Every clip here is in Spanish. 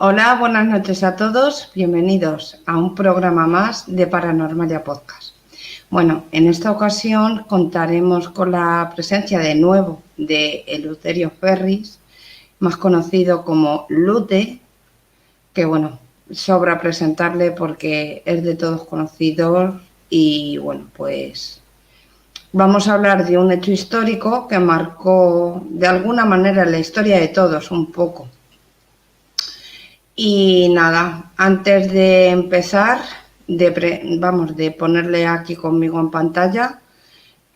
Hola, buenas noches a todos. Bienvenidos a un programa más de Paranormalia Podcast. Bueno, en esta ocasión contaremos con la presencia de nuevo de Eleuterio Ferris, más conocido como Lute, que bueno, sobra presentarle porque es de todos conocido y bueno, pues vamos a hablar de un hecho histórico que marcó de alguna manera la historia de todos un poco. Y nada, antes de empezar, de ponerle aquí conmigo en pantalla,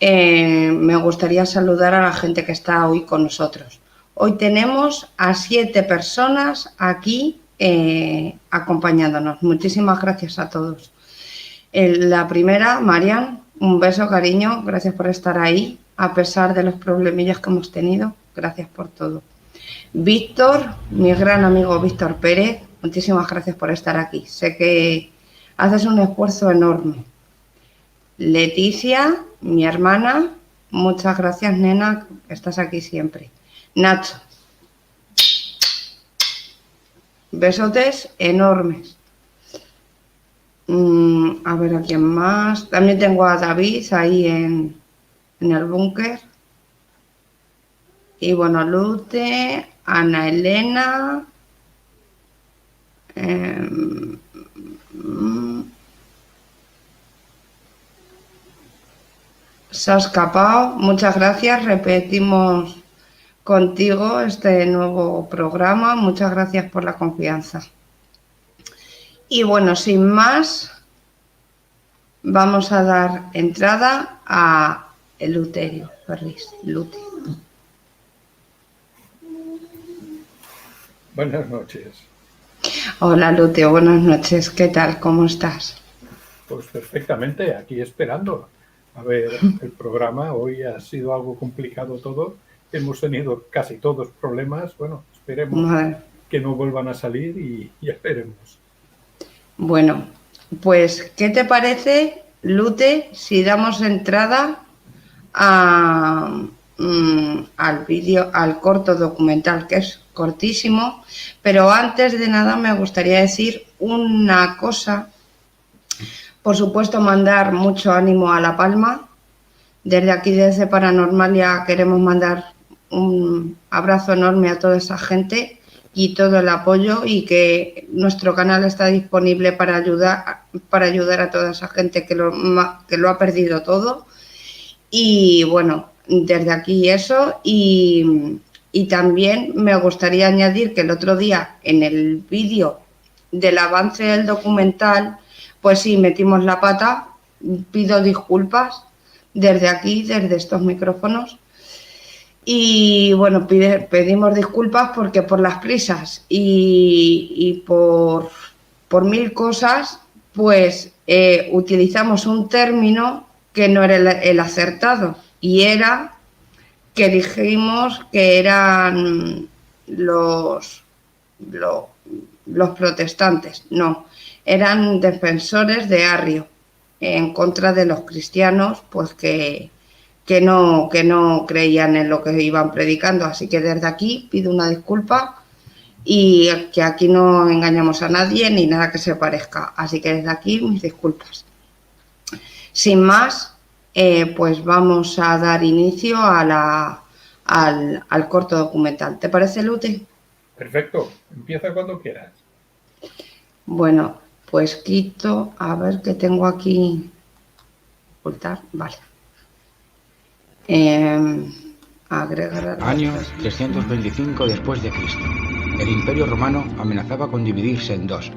me gustaría saludar a la gente que está hoy con nosotros. Hoy tenemos a 7 personas aquí acompañándonos. Muchísimas gracias a todos. La primera, Marian, un beso, cariño, gracias por estar ahí, a pesar de los problemillas que hemos tenido. Gracias por todo. Víctor, mi gran amigo Víctor Pérez, muchísimas gracias por estar aquí. Sé que haces un esfuerzo enorme. Leticia, mi hermana, muchas gracias, nena, estás aquí siempre. Nacho, besotes enormes. A ver a quién más. También tengo a David ahí en el búnker. Y bueno, Lute, Ana Elena, se ha escapado. Muchas gracias. Repetimos contigo este nuevo programa. Muchas gracias por la confianza. Y bueno, sin más, vamos a dar entrada a Eleuterio Ferris. Lute. Buenas noches. Hola Lute, buenas noches. ¿Qué tal? ¿Cómo estás? Pues perfectamente, aquí esperando. A ver, el programa hoy ha sido algo complicado todo. Hemos tenido casi todos problemas. Bueno, esperemos que no vuelvan a salir y ya veremos. Bueno, pues, ¿qué te parece, Lute, si damos entrada al vídeo, al corto documental, que es cortísimo? Pero antes de nada me gustaría decir una cosa. Por supuesto, mandar mucho ánimo a La Palma. Desde aquí, desde Paranormalia, queremos mandar un abrazo enorme a toda esa gente y todo el apoyo, y que nuestro canal está disponible para ayudar a toda esa gente que lo ha perdido todo. Y bueno, desde aquí eso, y también me gustaría añadir que el otro día en el vídeo del avance del documental, pues sí, metimos la pata, pido disculpas desde aquí, desde estos micrófonos. Y bueno, pedimos disculpas porque por las prisas y por mil cosas, pues utilizamos un término que no era el acertado, y era que dijimos que eran los protestantes. No, eran defensores de Arrio, en contra de los cristianos, pues que no creían en lo que iban predicando. Así que desde aquí pido una disculpa, y que aquí no engañamos a nadie ni nada que se parezca. Así que desde aquí mis disculpas. Sin más, pues vamos a dar inicio al corto documental. ¿Te parece, Lute? Perfecto, empieza cuando quieras. Bueno, pues quito, a ver qué tengo aquí. Ocultar, vale. Agregar. Año 325 después de Cristo. El Imperio Romano amenazaba con dividirse en dos.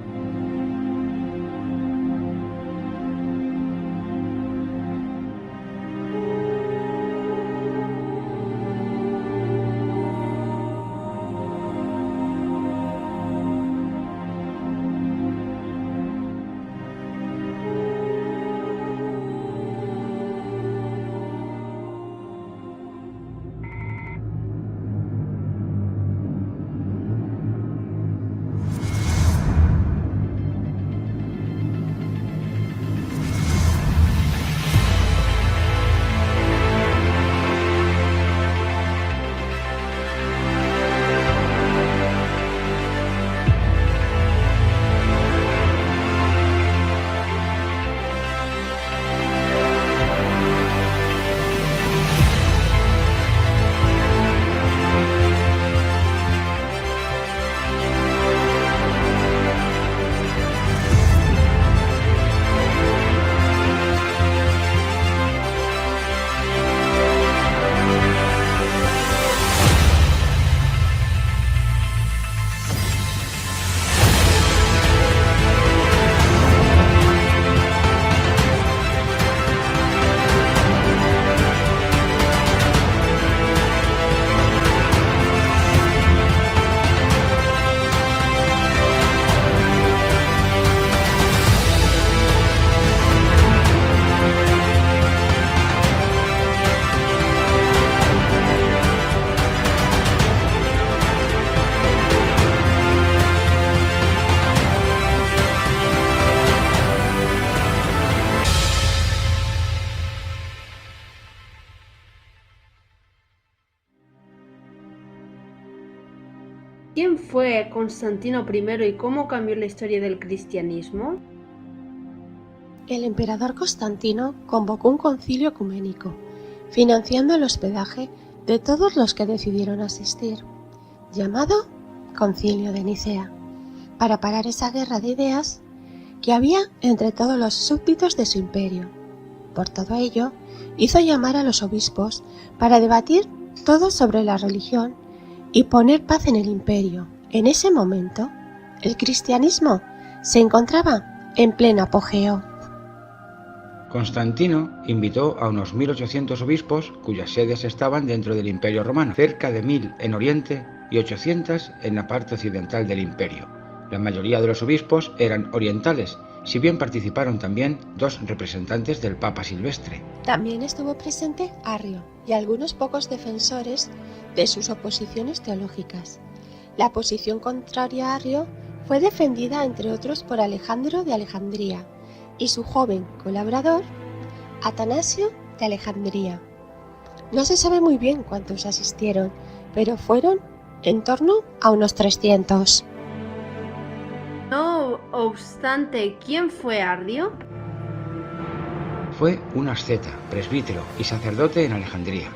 ¿Quién fue Constantino I y cómo cambió la historia del cristianismo? El emperador Constantino convocó un concilio ecuménico, financiando el hospedaje de todos los que decidieron asistir, llamado Concilio de Nicea, para parar esa guerra de ideas que había entre todos los súbditos de su imperio. Por todo ello, hizo llamar a los obispos para debatir todo sobre la religión y poner paz en el imperio. En ese momento, el cristianismo se encontraba en pleno apogeo. Constantino invitó a unos 1800 obispos cuyas sedes estaban dentro del Imperio Romano, cerca de 1000 en Oriente y 800 en la parte occidental del imperio. La mayoría de los obispos eran orientales, si bien participaron también 2 representantes del Papa Silvestre. También estuvo presente Arrio y algunos pocos defensores de sus oposiciones teológicas. La posición contraria a Arrio fue defendida entre otros por Alejandro de Alejandría y su joven colaborador Atanasio de Alejandría. No se sabe muy bien cuántos asistieron, pero fueron en torno a unos 300. No obstante, ¿quién fue Arrio? Fue un asceta, presbítero y sacerdote en Alejandría.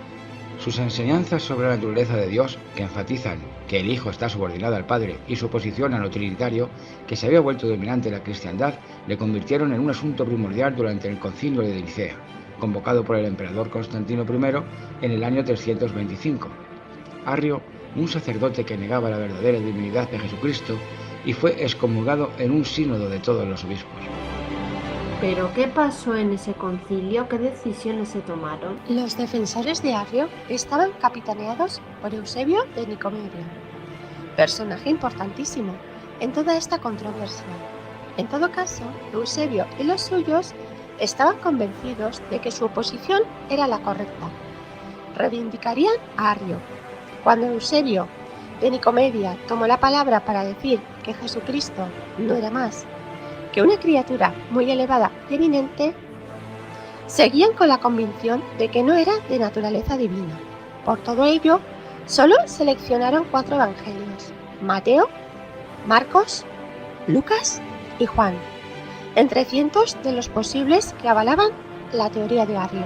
Sus enseñanzas sobre la naturaleza de Dios, que enfatizan que el Hijo está subordinado al Padre, y su oposición a lo trinitario, que se había vuelto dominante en la cristiandad, le convirtieron en un asunto primordial durante el Concilio de Nicea, convocado por el emperador Constantino I en el año 325. Arrio, un sacerdote que negaba la verdadera divinidad de Jesucristo, y fue excomulgado en un sínodo de todos los obispos. ¿Pero qué pasó en ese concilio? ¿Qué decisiones se tomaron? Los defensores de Arrio estaban capitaneados por Eusebio de Nicomedia, personaje importantísimo en toda esta controversia. En todo caso, Eusebio y los suyos estaban convencidos de que su oposición era la correcta. Reivindicarían a Arrio. Cuando Eusebio de Nicomedia tomó la palabra para decir que Jesucristo no era más que una criatura muy elevada y eminente, seguían con la convicción de que no era de naturaleza divina. Por todo ello, solo seleccionaron 4 evangelios: Mateo, Marcos, Lucas y Juan, entre cientos de los posibles que avalaban la teoría de Arrio.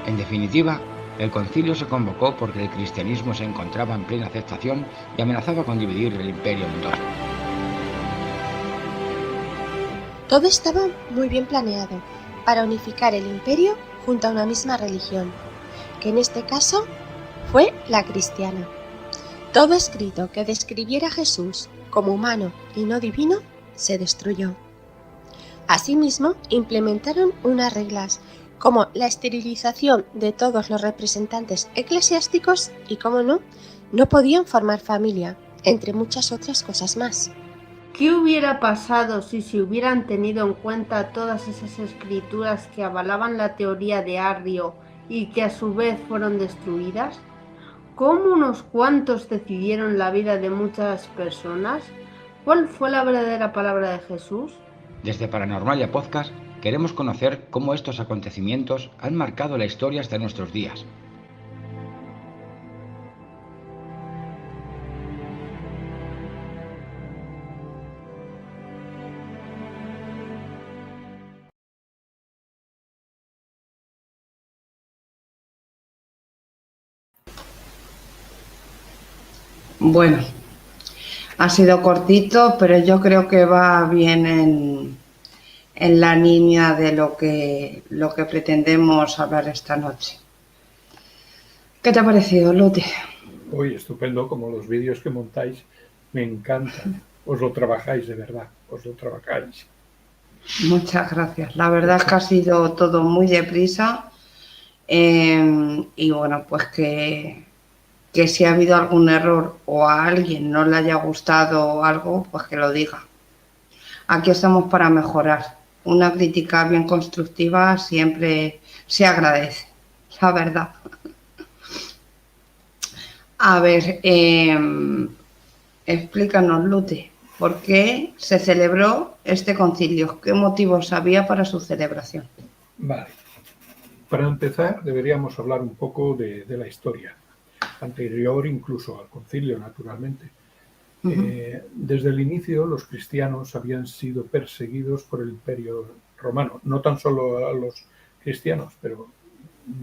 En definitiva, el concilio se convocó porque el cristianismo se encontraba en plena aceptación y amenazaba con dividir el imperio en dos. Todo estaba muy bien planeado para unificar el imperio junto a una misma religión, que en este caso fue la cristiana. Todo escrito que describiera a Jesús como humano y no divino se destruyó. Asimismo, implementaron unas reglas como la esterilización de todos los representantes eclesiásticos y, como no podían formar familia, entre muchas otras cosas más. ¿Qué hubiera pasado si se hubieran tenido en cuenta todas esas escrituras que avalaban la teoría de Arrio y que a su vez fueron destruidas? ¿Cómo unos cuantos decidieron la vida de muchas personas? ¿Cuál fue la verdadera palabra de Jesús? Desde Paranormalia Podcast queremos conocer cómo estos acontecimientos han marcado la historia hasta nuestros días. Bueno, ha sido cortito, pero yo creo que va bien en la línea de lo que pretendemos hablar esta noche. ¿Qué te ha parecido, Lute? Uy, estupendo, como los vídeos que montáis, me encantan. Os lo trabajáis, de verdad, os lo trabajáis. Muchas gracias. La verdad es que ha sido todo muy deprisa y bueno, pues que si ha habido algún error o a alguien no le haya gustado algo, pues que lo diga. Aquí estamos para mejorar. Una crítica bien constructiva siempre se agradece, la verdad. A ver, explícanos, Lute, ¿por qué se celebró este concilio? ¿Qué motivos había para su celebración? Vale. Para empezar, deberíamos hablar un poco de la historia, anterior incluso al concilio, naturalmente. Desde el inicio, los cristianos habían sido perseguidos por el Imperio Romano, no tan solo a los cristianos, pero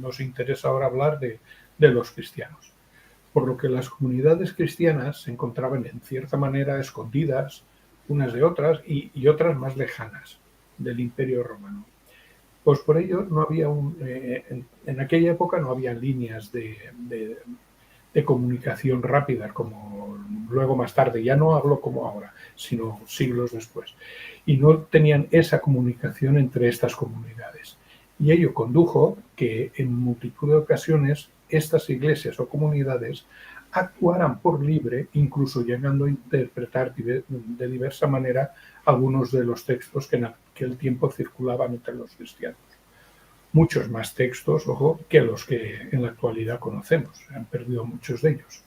nos interesa ahora hablar de los cristianos. Por lo que las comunidades cristianas se encontraban en cierta manera escondidas unas de otras y otras más lejanas del Imperio Romano. Pues por ello no había en aquella época no había líneas de comunicación rápida como luego más tarde, ya no hablo como ahora, sino siglos después. Y no tenían esa comunicación entre estas comunidades. Y ello condujo que en multitud de ocasiones estas iglesias o comunidades actuaran por libre, incluso llegando a interpretar de diversa manera algunos de los textos que en aquel tiempo circulaban entre los cristianos. Muchos más textos, ojo, que los que en la actualidad conocemos. Se han perdido muchos de ellos.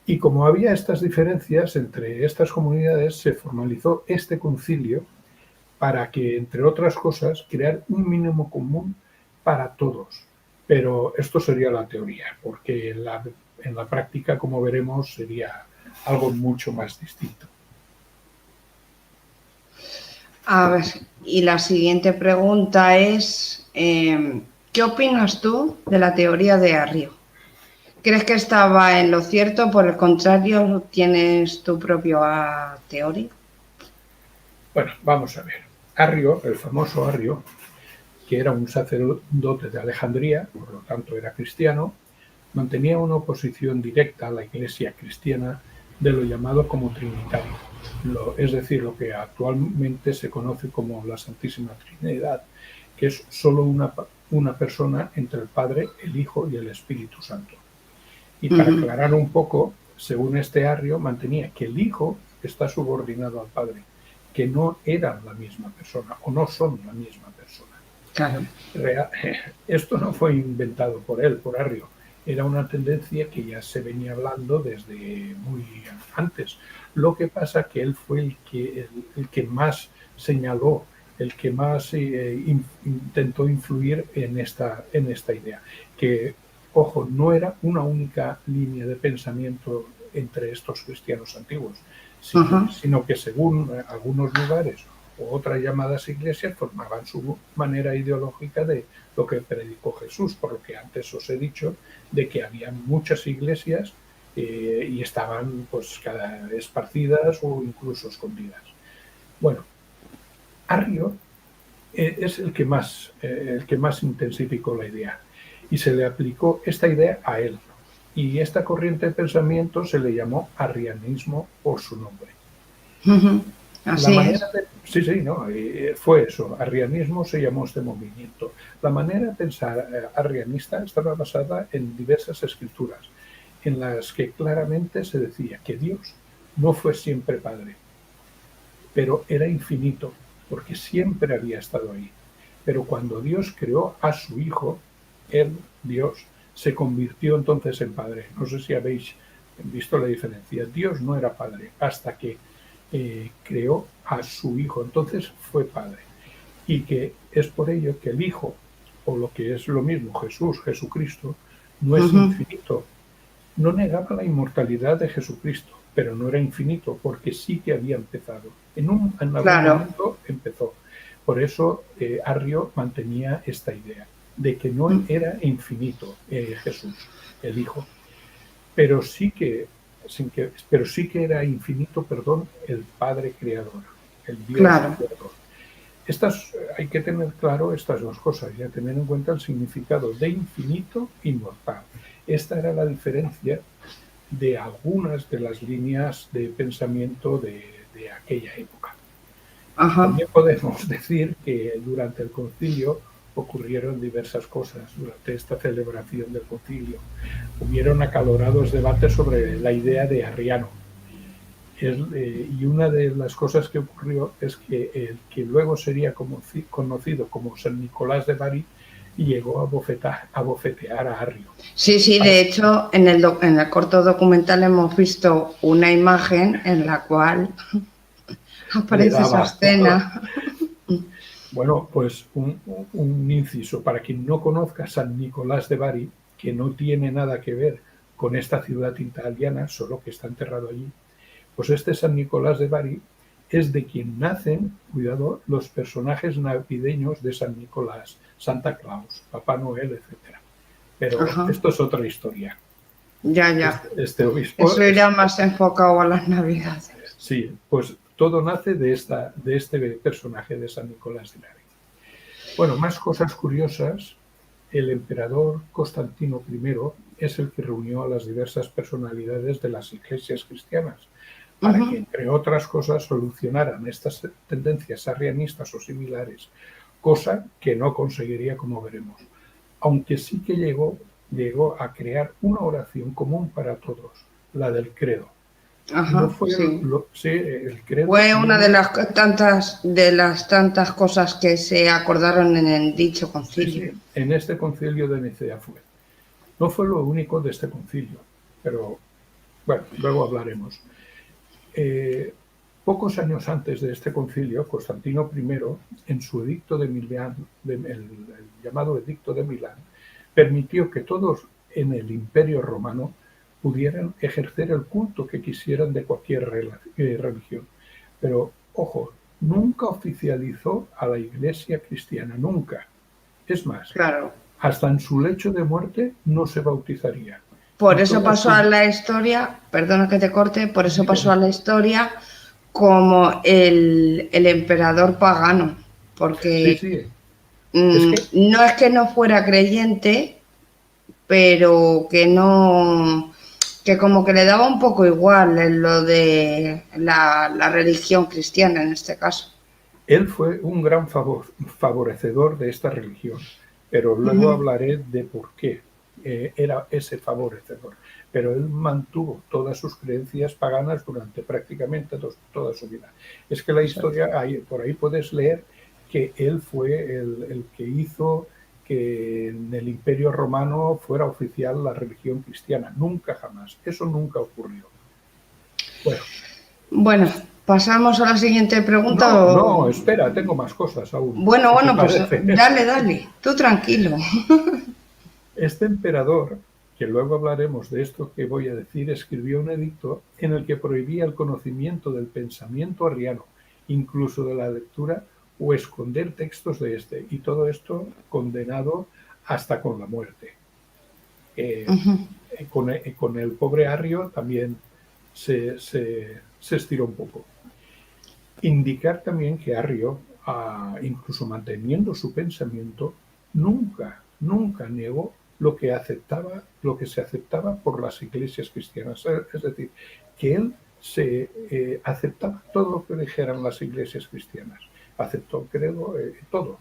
Y como había estas diferencias entre estas comunidades, se formalizó este concilio para que, entre otras cosas, crear un mínimo común para todos. Pero esto sería la teoría, porque en la práctica, como veremos, sería algo mucho más distinto. A ver, y la siguiente pregunta es, ¿qué ¿qué opinas tú de la teoría de Arrio? ¿Crees que estaba en lo cierto? Por el contrario, ¿tienes tu propia teoría? Bueno, vamos a ver. Arrio, el famoso Arrio, que era un sacerdote de Alejandría, por lo tanto era cristiano, mantenía una oposición directa a la Iglesia cristiana de lo llamado como trinitario, es decir, lo que actualmente se conoce como la Santísima Trinidad, que es solo una persona entre el Padre, el Hijo y el Espíritu Santo. Y para aclarar un poco, según este Arrio, mantenía que el Hijo está subordinado al Padre, que no eran la misma persona o no son la misma persona. Claro. Esto no fue inventado por él, por Arrio. Era una tendencia que ya se venía hablando desde muy antes. Lo que pasa que él fue el que más señaló, el que más intentó influir en esta idea. Que, ojo, no era una única línea de pensamiento entre estos cristianos antiguos, sino que según algunos lugares o otras llamadas iglesias formaban su manera ideológica de lo que predicó Jesús, por lo que antes os he dicho de que había muchas iglesias y estaban pues esparcidas o incluso escondidas. Bueno, Arrio es el que más intensificó la idea y se le aplicó esta idea a él. Y esta corriente de pensamiento se le llamó arrianismo por su nombre. Así es. Fue eso. Arrianismo se llamó este movimiento. La manera de pensar arrianista estaba basada en diversas escrituras, en las que claramente se decía que Dios no fue siempre Padre, pero era infinito, porque siempre había estado ahí. Pero cuando Dios creó a su Hijo, Él, Dios, se convirtió entonces en Padre. No sé si habéis visto la diferencia. Dios no era Padre hasta que creó a su Hijo, entonces fue Padre. Y que es por ello que el Hijo, o lo que es lo mismo, Jesucristo, no es infinito. No negaba la inmortalidad de Jesucristo, pero no era infinito, porque sí que había empezado. En algún momento empezó. Por eso Arrio mantenía esta idea, de que no era infinito Jesús, el Hijo, pero sí que era infinito, el Padre Creador, el Dios Creador. Hay que tener claro estas dos cosas, ya tener en cuenta el significado de infinito y mortal. Esta era la diferencia de algunas de las líneas de pensamiento de aquella época. También podemos decir que durante el concilio ocurrieron diversas cosas. Durante esta celebración del concilio hubieron acalorados debates sobre la idea de arriano. Y una de las cosas que ocurrió es que el que luego sería conocido como San Nicolás de Bari llegó a bofetear a Arrio. Sí, de hecho, en el corto documental hemos visto una imagen en la cual aparece esa escena. Bueno, pues un inciso. Para quien no conozca San Nicolás de Bari, que no tiene nada que ver con esta ciudad italiana, solo que está enterrado allí, pues este San Nicolás de Bari es de quien nacen, cuidado, los personajes navideños de San Nicolás, Santa Claus, Papá Noel, etc. Pero esto es otra historia. Ya. Este obispo, eso irá más enfocado a las Navidades. Sí, pues todo nace de este personaje de San Nicolás de Bari. Bueno, más cosas curiosas. El emperador Constantino I es el que reunió a las diversas personalidades de las iglesias cristianas para que, entre otras cosas, solucionaran estas tendencias arrianistas o similares, cosa que no conseguiría, como veremos. Aunque sí que llegó a crear una oración común para todos, la del credo. No fue el credo. Fue una de las tantas cosas que se acordaron en dicho concilio. Sí, en este concilio de Nicea fue. No fue lo único de este concilio, pero bueno, luego hablaremos. Pocos años antes de este concilio, Constantino I, en su edicto de Milán, el llamado Edicto de Milán, permitió que todos en el Imperio Romano pudieran ejercer el culto que quisieran de cualquier religión. Pero, ojo, nunca oficializó a la Iglesia cristiana, nunca. Es más, hasta en su lecho de muerte no se bautizaría. Por eso pasó a la historia, perdona que te corte, por eso pasó a la historia como el emperador pagano, porque sí. no es que no fuera creyente, pero que no, que como que le daba un poco igual en lo de la religión cristiana en este caso. Él fue un gran favorecedor de esta religión, pero luego hablaré de por qué era ese favorecedor. Pero él mantuvo todas sus creencias paganas durante prácticamente toda su vida. Es que la historia, por ahí puedes leer que él fue el que hizo que en el Imperio Romano fuera oficial la religión cristiana. Nunca jamás. Eso nunca ocurrió. Bueno, ¿pasamos a la siguiente pregunta? No, espera, tengo más cosas aún. Bueno, pues dale, tú tranquilo. Este emperador, que luego hablaremos de esto que voy a decir, escribió un edicto en el que prohibía el conocimiento del pensamiento arriano, incluso de la lectura o esconder textos de este, y todo esto condenado hasta con la muerte. Con el pobre Arrio también se estiró un poco. Indicar también que Arrio, incluso manteniendo su pensamiento, nunca negó lo que se aceptaba por las iglesias cristianas. Es decir, que él se aceptaba todo lo que dijeran las iglesias cristianas. Aceptó, creo, todo.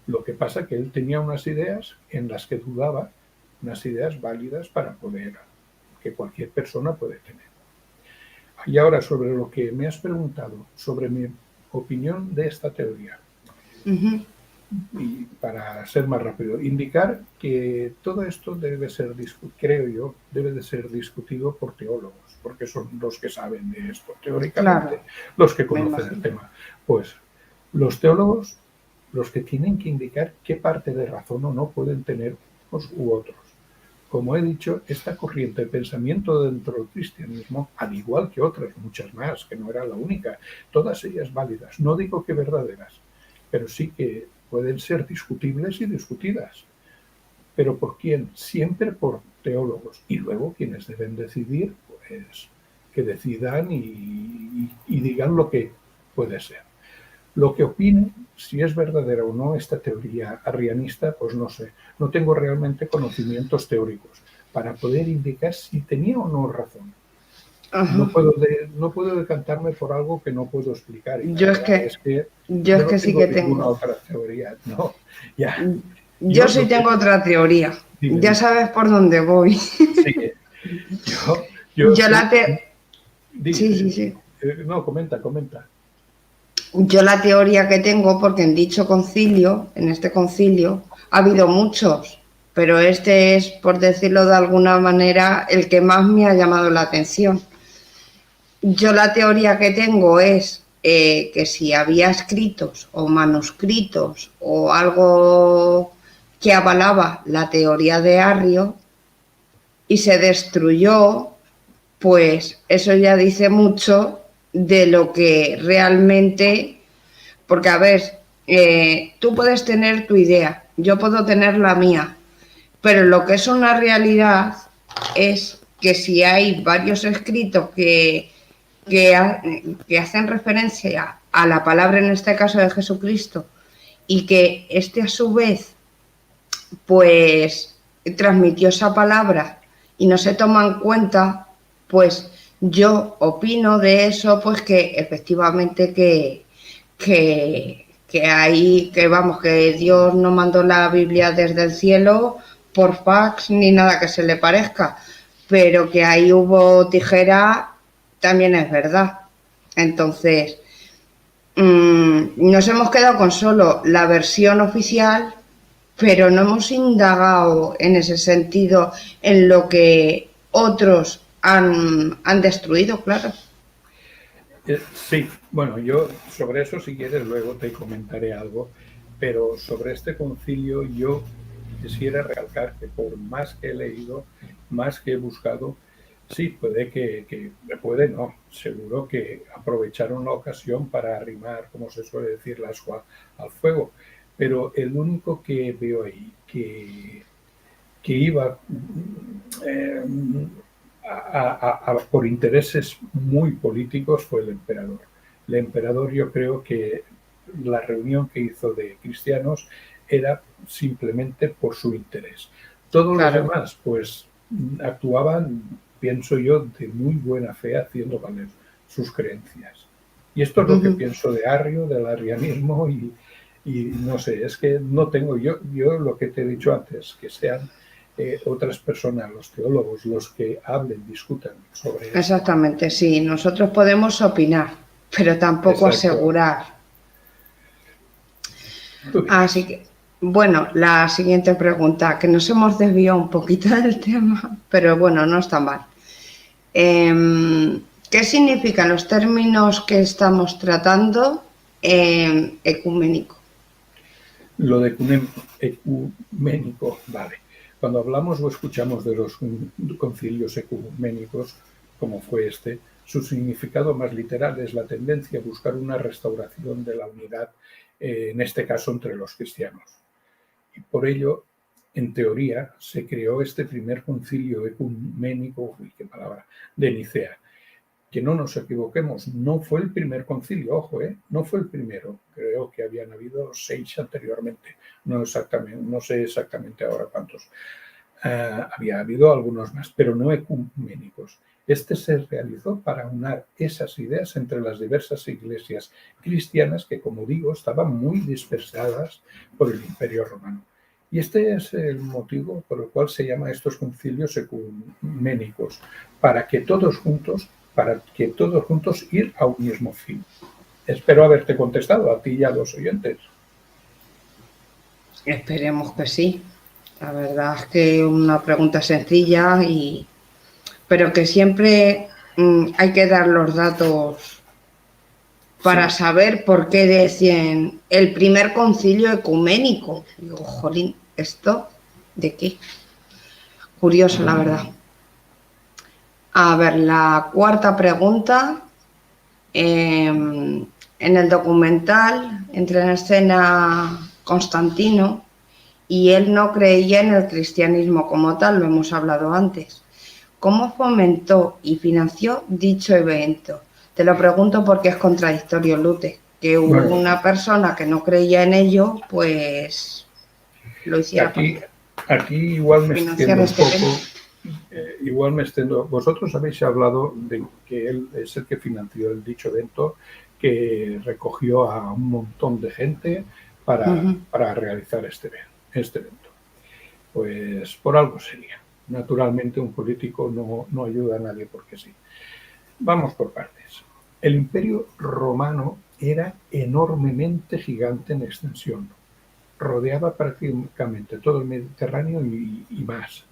Lo que pasa es que él tenía unas ideas en las que dudaba, unas ideas válidas para poder, que cualquier persona puede tener. Y ahora, sobre lo que me has preguntado, sobre mi opinión de esta teoría. Y para ser más rápido, indicar que todo esto debe ser, creo yo, debe de ser discutido por teólogos, porque son los que saben de esto, teóricamente, los que conocen el tema. Pues los teólogos, los que tienen que indicar qué parte de razón o no pueden tener unos u otros. Como he dicho, esta corriente de pensamiento dentro del cristianismo, al igual que otras, muchas más, que no era la única, todas ellas válidas, no digo que verdaderas, pero sí que pueden ser discutibles y discutidas. ¿Pero por quién? Siempre por teólogos. Y luego quienes deben decidir, pues que decidan y digan lo que puede ser. Lo que opine, si es verdadera o no esta teoría arrianista, pues no sé. No tengo realmente conocimientos teóricos para poder indicar si tenía o no razón. No puedo decantarme por algo que no puedo explicar. Yo es que sí que tengo otra teoría. No, ya. Yo sí tengo otra teoría. Dime. Ya sabes por dónde voy. Sí. Sí. No, comenta. Yo la teoría que tengo, porque en este concilio, ha habido muchos, pero este es, por decirlo de alguna manera, el que más me ha llamado la atención. Yo la teoría que tengo es que si había escritos o manuscritos o algo que avalaba la teoría de Arrio y se destruyó, pues eso ya dice mucho de lo que realmente, porque a ver, tú puedes tener tu idea, yo puedo tener la mía, pero lo que es una realidad es que si hay varios escritos que hacen referencia a la palabra, en este caso de Jesucristo, y que este a su vez pues transmitió esa palabra y no se toma en cuenta, pues yo opino de eso, pues que efectivamente que Dios no mandó la Biblia desde el cielo por fax ni nada que se le parezca, pero que ahí hubo tijera también es verdad. Entonces, nos hemos quedado con solo la versión oficial, pero no hemos indagado en ese sentido en lo que otros han destruido, claro. Sí, bueno, yo sobre eso, si quieres, luego te comentaré algo, pero sobre este concilio yo quisiera recalcar que por más que he leído, más que he buscado, sí, puede no, seguro que aprovecharon la ocasión para arrimar, como se suele decir, la ascua al fuego, pero el único que veo ahí que iba por intereses muy políticos fue el emperador. El emperador, yo creo que la reunión que hizo de cristianos era simplemente por su interés. Todos los demás, pues, actuaban, pienso yo, de muy buena fe, haciendo valer sus creencias. Y esto es lo que pienso de Arrio, del arrianismo, y no sé, es que no tengo yo lo que te he dicho antes, que sean otras personas, los teólogos, los que hablen, discutan sobre esto. Exactamente, sí. Nosotros podemos opinar, pero tampoco asegurar. Así que, bueno, la siguiente pregunta, que nos hemos desviado un poquito del tema, pero bueno, no está mal. ¿Qué significan los términos que estamos tratando ecuménico? Lo de ecuménico, vale. Cuando hablamos o escuchamos de los concilios ecuménicos, como fue este, su significado más literal es la tendencia a buscar una restauración de la unidad, en este caso entre los cristianos. Y por ello, en teoría, se creó este primer concilio ecuménico, uy, qué palabra, de Nicea. Que no nos equivoquemos, no fue el primer concilio, ojo, no fue el primero. Creo que habían habido 6 anteriormente, no sé exactamente ahora cuántos. Había habido algunos más, pero no ecuménicos. Este se realizó para unar esas ideas entre las diversas iglesias cristianas que, como digo, estaban muy dispersadas por el Imperio Romano. Y este es el motivo por el cual se llama estos concilios ecuménicos, para que todos juntos ir a un mismo fin. Espero haberte contestado a ti y a los oyentes. Esperemos que sí. La verdad es que una pregunta sencilla, pero que siempre hay que dar los datos para saber por qué decían el primer concilio ecuménico. Digo, jolín, ¿esto de qué? Curioso, la verdad. A ver, la cuarta pregunta. En el documental entra en escena Constantino y él no creía en el cristianismo como tal, lo hemos hablado antes. ¿Cómo fomentó y financió dicho evento? Te lo pregunto porque es contradictorio, Lute, que una persona que no creía en ello, pues lo hiciera. Aquí igual me extiendo un poco. Igual me extiendo. Vosotros habéis hablado de que él es el que financió el dicho evento, que recogió a un montón de gente para realizar este evento. Pues por algo sería. Naturalmente un político no ayuda a nadie porque sí. Vamos por partes. El Imperio Romano era enormemente gigante en extensión. Rodeaba prácticamente todo el Mediterráneo y más.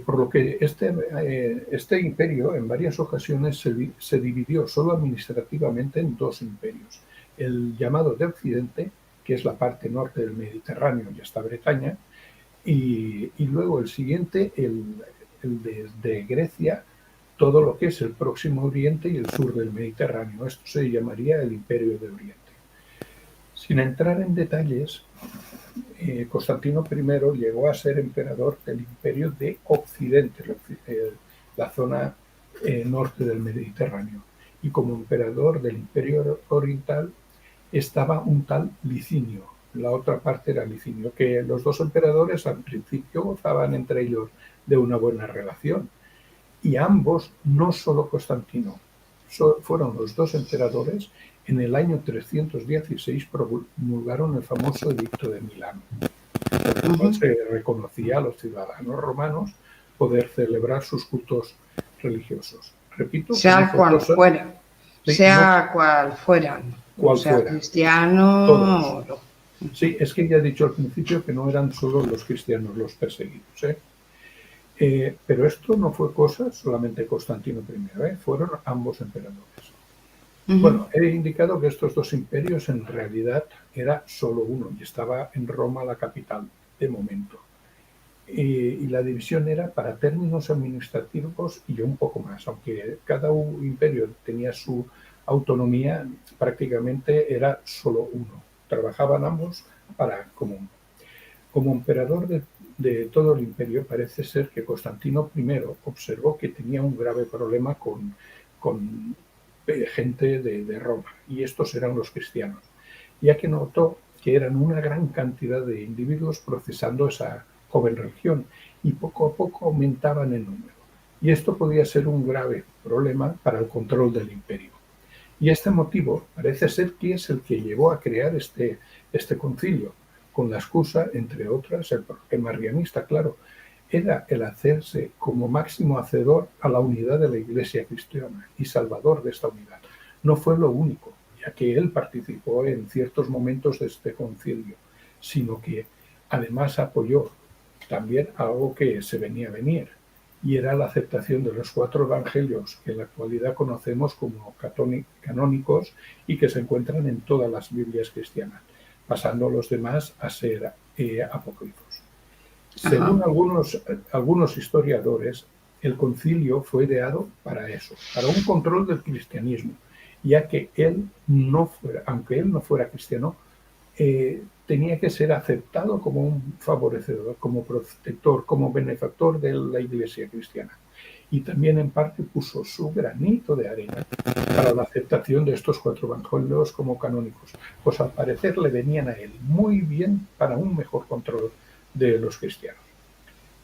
Por lo que este imperio en varias ocasiones se dividió solo administrativamente en 2 imperios. El llamado de Occidente, que es la parte norte del Mediterráneo y hasta Bretaña, y luego el siguiente, el de Grecia, todo lo que es el Próximo Oriente y el sur del Mediterráneo. Esto se llamaría el Imperio de Oriente. Sin entrar en detalles, Constantino I llegó a ser emperador del Imperio de Occidente, la zona norte del Mediterráneo. Y como emperador del Imperio Oriental estaba un tal Licinio. La otra parte era Licinio, que los 2 emperadores al principio gozaban entre ellos de una buena relación. Y ambos, no solo Constantino, fueron los 2 emperadores. En el año 316 promulgaron el famoso Edicto de Milán, por el cual se reconocía a los ciudadanos romanos poder celebrar sus cultos religiosos. Repito, sea cual fuera, cual fuera, cristiano. Sí, es que ya he dicho al principio que no eran solo los cristianos los perseguidos, pero esto no fue cosa solamente de Constantino I, fueron ambos emperadores. Bueno, he indicado que estos 2 imperios en realidad era solo uno y estaba en Roma, la capital, de momento. Y la división era para términos administrativos y un poco más, aunque cada imperio tenía su autonomía, prácticamente era solo uno. Trabajaban ambos Como emperador de todo el imperio, parece ser que Constantino I observó que tenía un grave problema con gente de Roma, y estos eran los cristianos, ya que notó que eran una gran cantidad de individuos profesando esa joven religión y poco a poco aumentaban en número. Y esto podía ser un grave problema para el control del imperio. Y este motivo parece ser que es el que llevó a crear este concilio, con la excusa, entre otras, el problema arrianista, claro, era el hacerse como máximo hacedor a la unidad de la Iglesia cristiana y salvador de esta unidad. No fue lo único, ya que él participó en ciertos momentos de este concilio, sino que además apoyó también algo que se venía a venir, y era la aceptación de los 4 evangelios que en la actualidad conocemos como canónicos y que se encuentran en todas las Biblias cristianas, pasando los demás a ser apócrifos. Según algunos historiadores, el concilio fue ideado para eso, para un control del cristianismo, ya que aunque él no fuera cristiano, tenía que ser aceptado como un favorecedor, como protector, como benefactor de la Iglesia cristiana. Y también en parte puso su granito de arena para la aceptación de estos 4 evangelios como canónicos, pues al parecer le venían a él muy bien para un mejor control de los cristianos.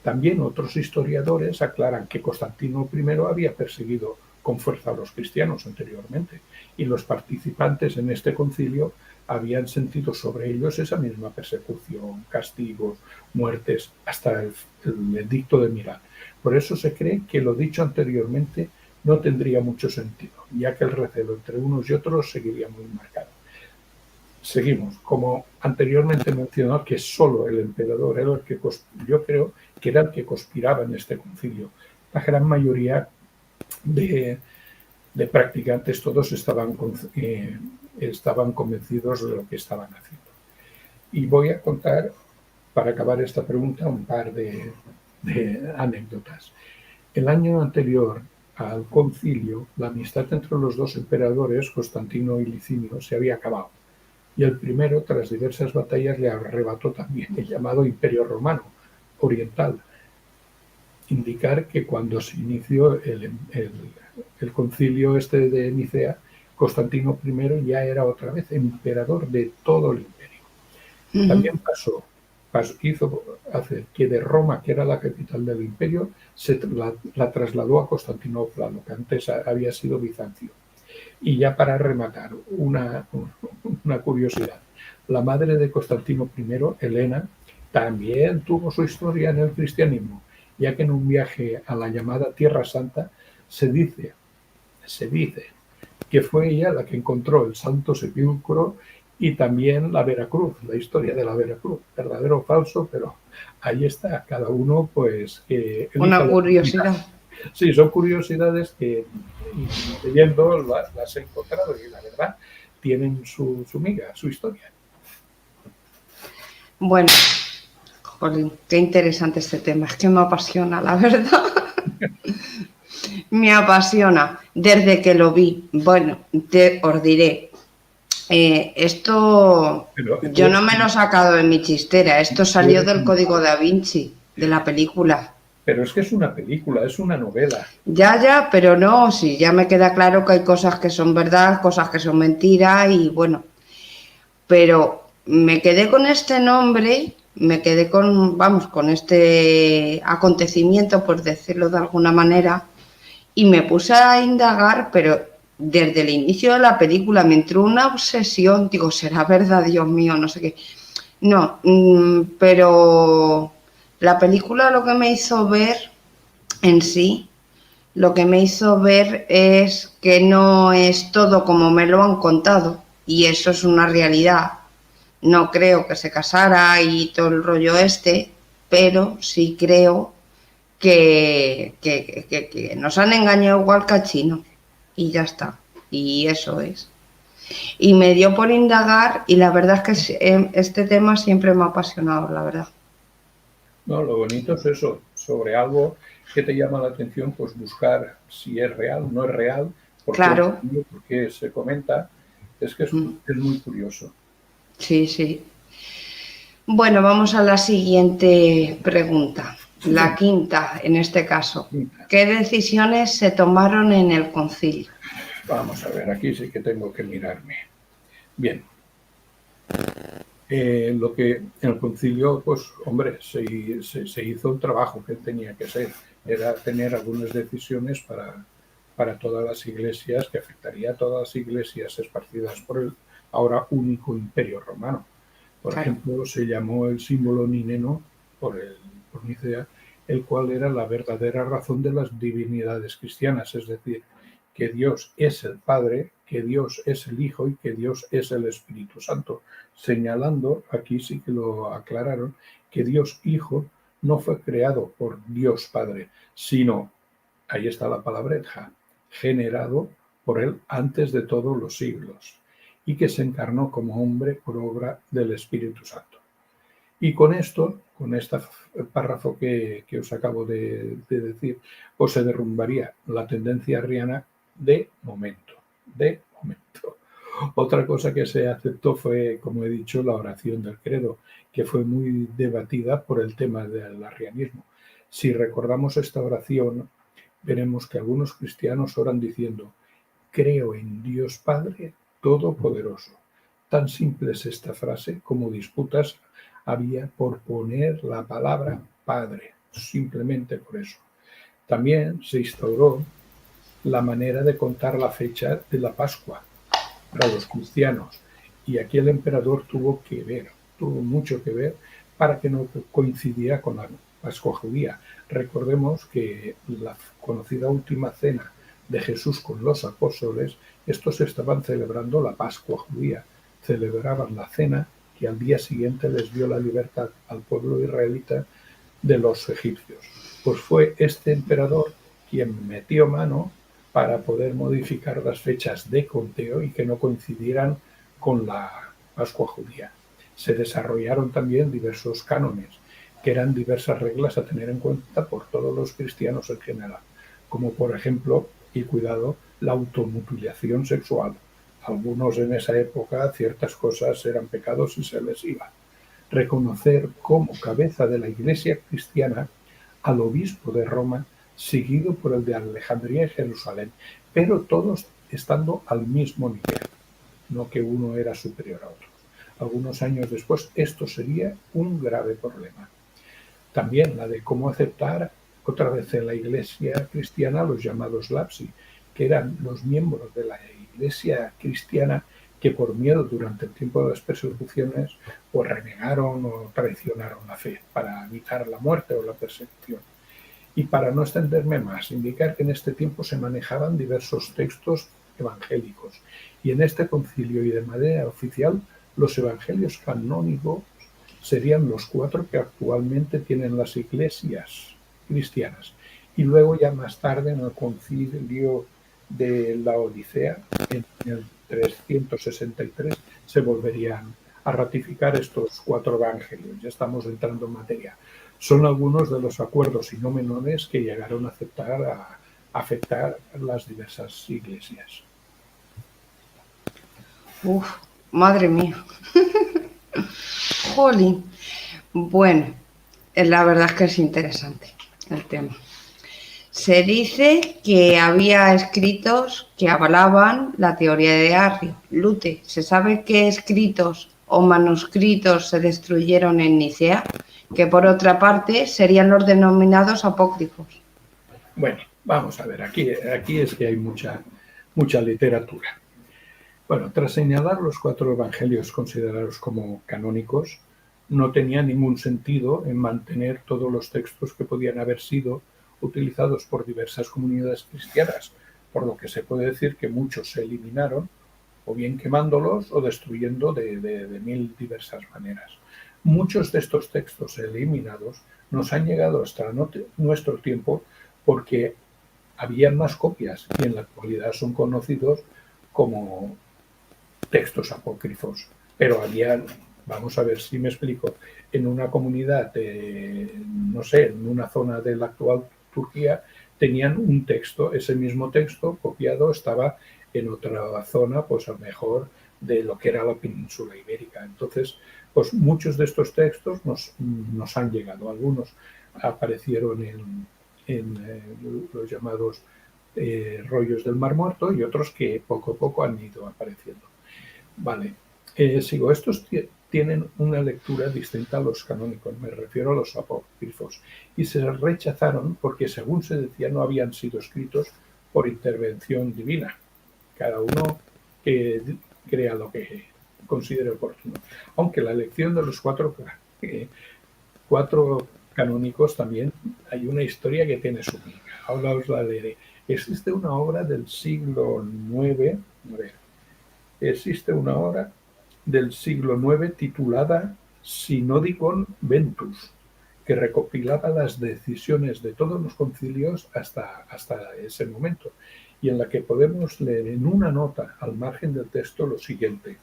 También otros historiadores aclaran que Constantino I había perseguido con fuerza a los cristianos anteriormente, y los participantes en este concilio habían sentido sobre ellos esa misma persecución, castigos, muertes, hasta el edicto de Milán. Por eso se cree que lo dicho anteriormente no tendría mucho sentido, ya que el recelo entre unos y otros seguiría muy marcado. Seguimos, como anteriormente mencionado, que solo el emperador era el que, yo creo que era el que conspiraba en este concilio. La gran mayoría de practicantes, todos estaban convencidos de lo que estaban haciendo. Y voy a contar, para acabar esta pregunta, un par de anécdotas. El año anterior al concilio, la amistad entre los 2 emperadores, Constantino y Licinio, se había acabado. Y el primero, tras diversas batallas, le arrebató también el llamado Imperio Romano Oriental. Indicar que cuando se inició el concilio de Nicea, Constantino I ya era otra vez emperador de todo el imperio. También hizo hacer que de Roma, que era la capital del imperio, la trasladó a Constantinopla, lo que antes había sido Bizancio. Y ya para rematar, una curiosidad. La madre de Constantino I, Helena, también tuvo su historia en el cristianismo, ya que en un viaje a la llamada Tierra Santa se dice que fue ella la que encontró el Santo Sepulcro y también la Veracruz, la historia de la Veracruz, verdadero o falso, pero ahí está, cada uno pues... una curiosidad. Sí, son curiosidades que leyendo las he encontrado y la verdad tienen su miga, su historia. Bueno, jolín, qué interesante este tema, es que me apasiona, la verdad. Me apasiona desde que lo vi. Bueno, os diré, esto yo no me lo he sacado de mi chistera, esto salió del Código Da Vinci, de la película. Pero es que es una película, es una novela. Ya, pero no, sí, ya me queda claro que hay cosas que son verdad, cosas que son mentira y bueno, pero me quedé con este nombre, me quedé con este acontecimiento, por decirlo de alguna manera, y me puse a indagar, pero desde el inicio de la película me entró una obsesión, digo, ¿será verdad, Dios mío? No sé qué. No, pero la película lo que me hizo ver en sí, lo que me hizo ver es que no es todo como me lo han contado, y eso es una realidad. No creo que se casara y todo el rollo pero sí creo que nos han engañado igual cachinos y ya está, y eso es. Y me dio por indagar y la verdad es que este tema siempre me ha apasionado, la verdad. No, lo bonito es eso, sobre algo que te llama la atención, pues buscar si es real, no es real, por qué se comenta, es que es muy curioso. Sí. Bueno, vamos a la siguiente pregunta, la quinta en este caso. ¿Qué decisiones se tomaron en el concilio? Vamos a ver, aquí sí que tengo que mirarme. Bien. Lo que en el concilio, pues, hombre, se hizo el trabajo que tenía que ser. Era tener algunas decisiones para todas las iglesias, que afectaría a todas las iglesias esparcidas por el ahora único imperio romano. Por ejemplo, se llamó el símbolo nineno por Nicea, el cual era la verdadera razón de las divinidades cristianas, es decir, que Dios es el Padre, que Dios es el Hijo y que Dios es el Espíritu Santo, señalando, aquí sí que lo aclararon, que Dios Hijo no fue creado por Dios Padre, sino, ahí está la palabreja, generado por Él antes de todos los siglos, y que se encarnó como hombre por obra del Espíritu Santo. Y con esto, con este párrafo que os acabo de decir, pues se derrumbaría la tendencia arriana de momento. Otra cosa que se aceptó fue, como he dicho, la oración del credo, que fue muy debatida por el tema del arrianismo. Si recordamos esta oración, veremos que algunos cristianos oran diciendo: creo en Dios Padre Todopoderoso. Tan simple es esta frase como disputas había por poner la palabra Padre, simplemente por eso. También se instauró la manera de contar la fecha de la Pascua para los cristianos, y aquí el emperador tuvo mucho que ver para que no coincidiera con la Pascua judía. Recordemos que la conocida última cena de Jesús con los apóstoles, estos estaban celebrando la Pascua judía, celebraban la cena que al día siguiente les dio la libertad al pueblo israelita de los egipcios. Pues fue este emperador quien metió mano para poder modificar las fechas de conteo y que no coincidieran con la Pascua judía. Se desarrollaron también diversos cánones, que eran diversas reglas a tener en cuenta por todos los cristianos en general, como por ejemplo, y cuidado, la automutilación sexual. Algunos en esa época ciertas cosas eran pecados y se les iba. Reconocer como cabeza de la Iglesia cristiana al obispo de Roma, seguido por el de Alejandría y Jerusalén, pero todos estando al mismo nivel, no que uno era superior a otro. Algunos años después esto sería un grave problema. También la de cómo aceptar otra vez en la Iglesia cristiana los llamados lapsi, que eran los miembros de la Iglesia cristiana que por miedo durante el tiempo de las persecuciones pues renegaron o traicionaron la fe para evitar la muerte o la persecución. Y para no extenderme más, indicar que en este tiempo se manejaban diversos textos evangélicos, y en este concilio y de manera oficial los evangelios canónicos serían los 4 que actualmente tienen las iglesias cristianas, y luego ya más tarde en el concilio de la Odisea, en el 363, se volverían a ratificar estos 4 evangelios. Ya estamos entrando en materia. Son algunos de los acuerdos y no menores que llegaron a afectar las diversas iglesias. Uf, madre mía. Jolín. Bueno, la verdad es que es interesante el tema. Se dice que había escritos que avalaban la teoría de Arrio. Lute, ¿se sabe qué escritos o manuscritos se destruyeron en Nicea? Que por otra parte serían los denominados apócrifos. Bueno, vamos a ver, aquí es que hay mucha literatura. Bueno, tras señalar los 4 evangelios considerados como canónicos, no tenía ningún sentido en mantener todos los textos que podían haber sido utilizados por diversas comunidades cristianas, por lo que se puede decir que muchos se eliminaron, o bien quemándolos o destruyendo de mil diversas maneras. Muchos de estos textos eliminados nos han llegado hasta nuestro tiempo porque habían más copias y en la actualidad son conocidos como textos apócrifos. Pero habían, vamos a ver si me explico, en una comunidad, no sé, en una zona de la actual Turquía, tenían un texto, ese mismo texto copiado estaba en otra zona, pues a lo mejor de lo que era la península ibérica. Entonces, pues muchos de estos textos nos han llegado. Algunos aparecieron en los llamados rollos del Mar Muerto y otros que poco a poco han ido apareciendo. Vale, sigo. Estos tienen una lectura distinta a los canónicos, me refiero a los apócrifos, y se rechazaron porque, según se decía, no habían sido escritos por intervención divina. Cada uno que crea lo que considere oportuno. Aunque la elección de los cuatro canónicos también hay una historia que tiene su miga. Ahora os la leeré. Existe una obra del siglo IX, titulada Synodicon Ventus, que recopilaba las decisiones de todos los concilios hasta ese momento, y en la que podemos leer en una nota al margen del texto lo siguiente: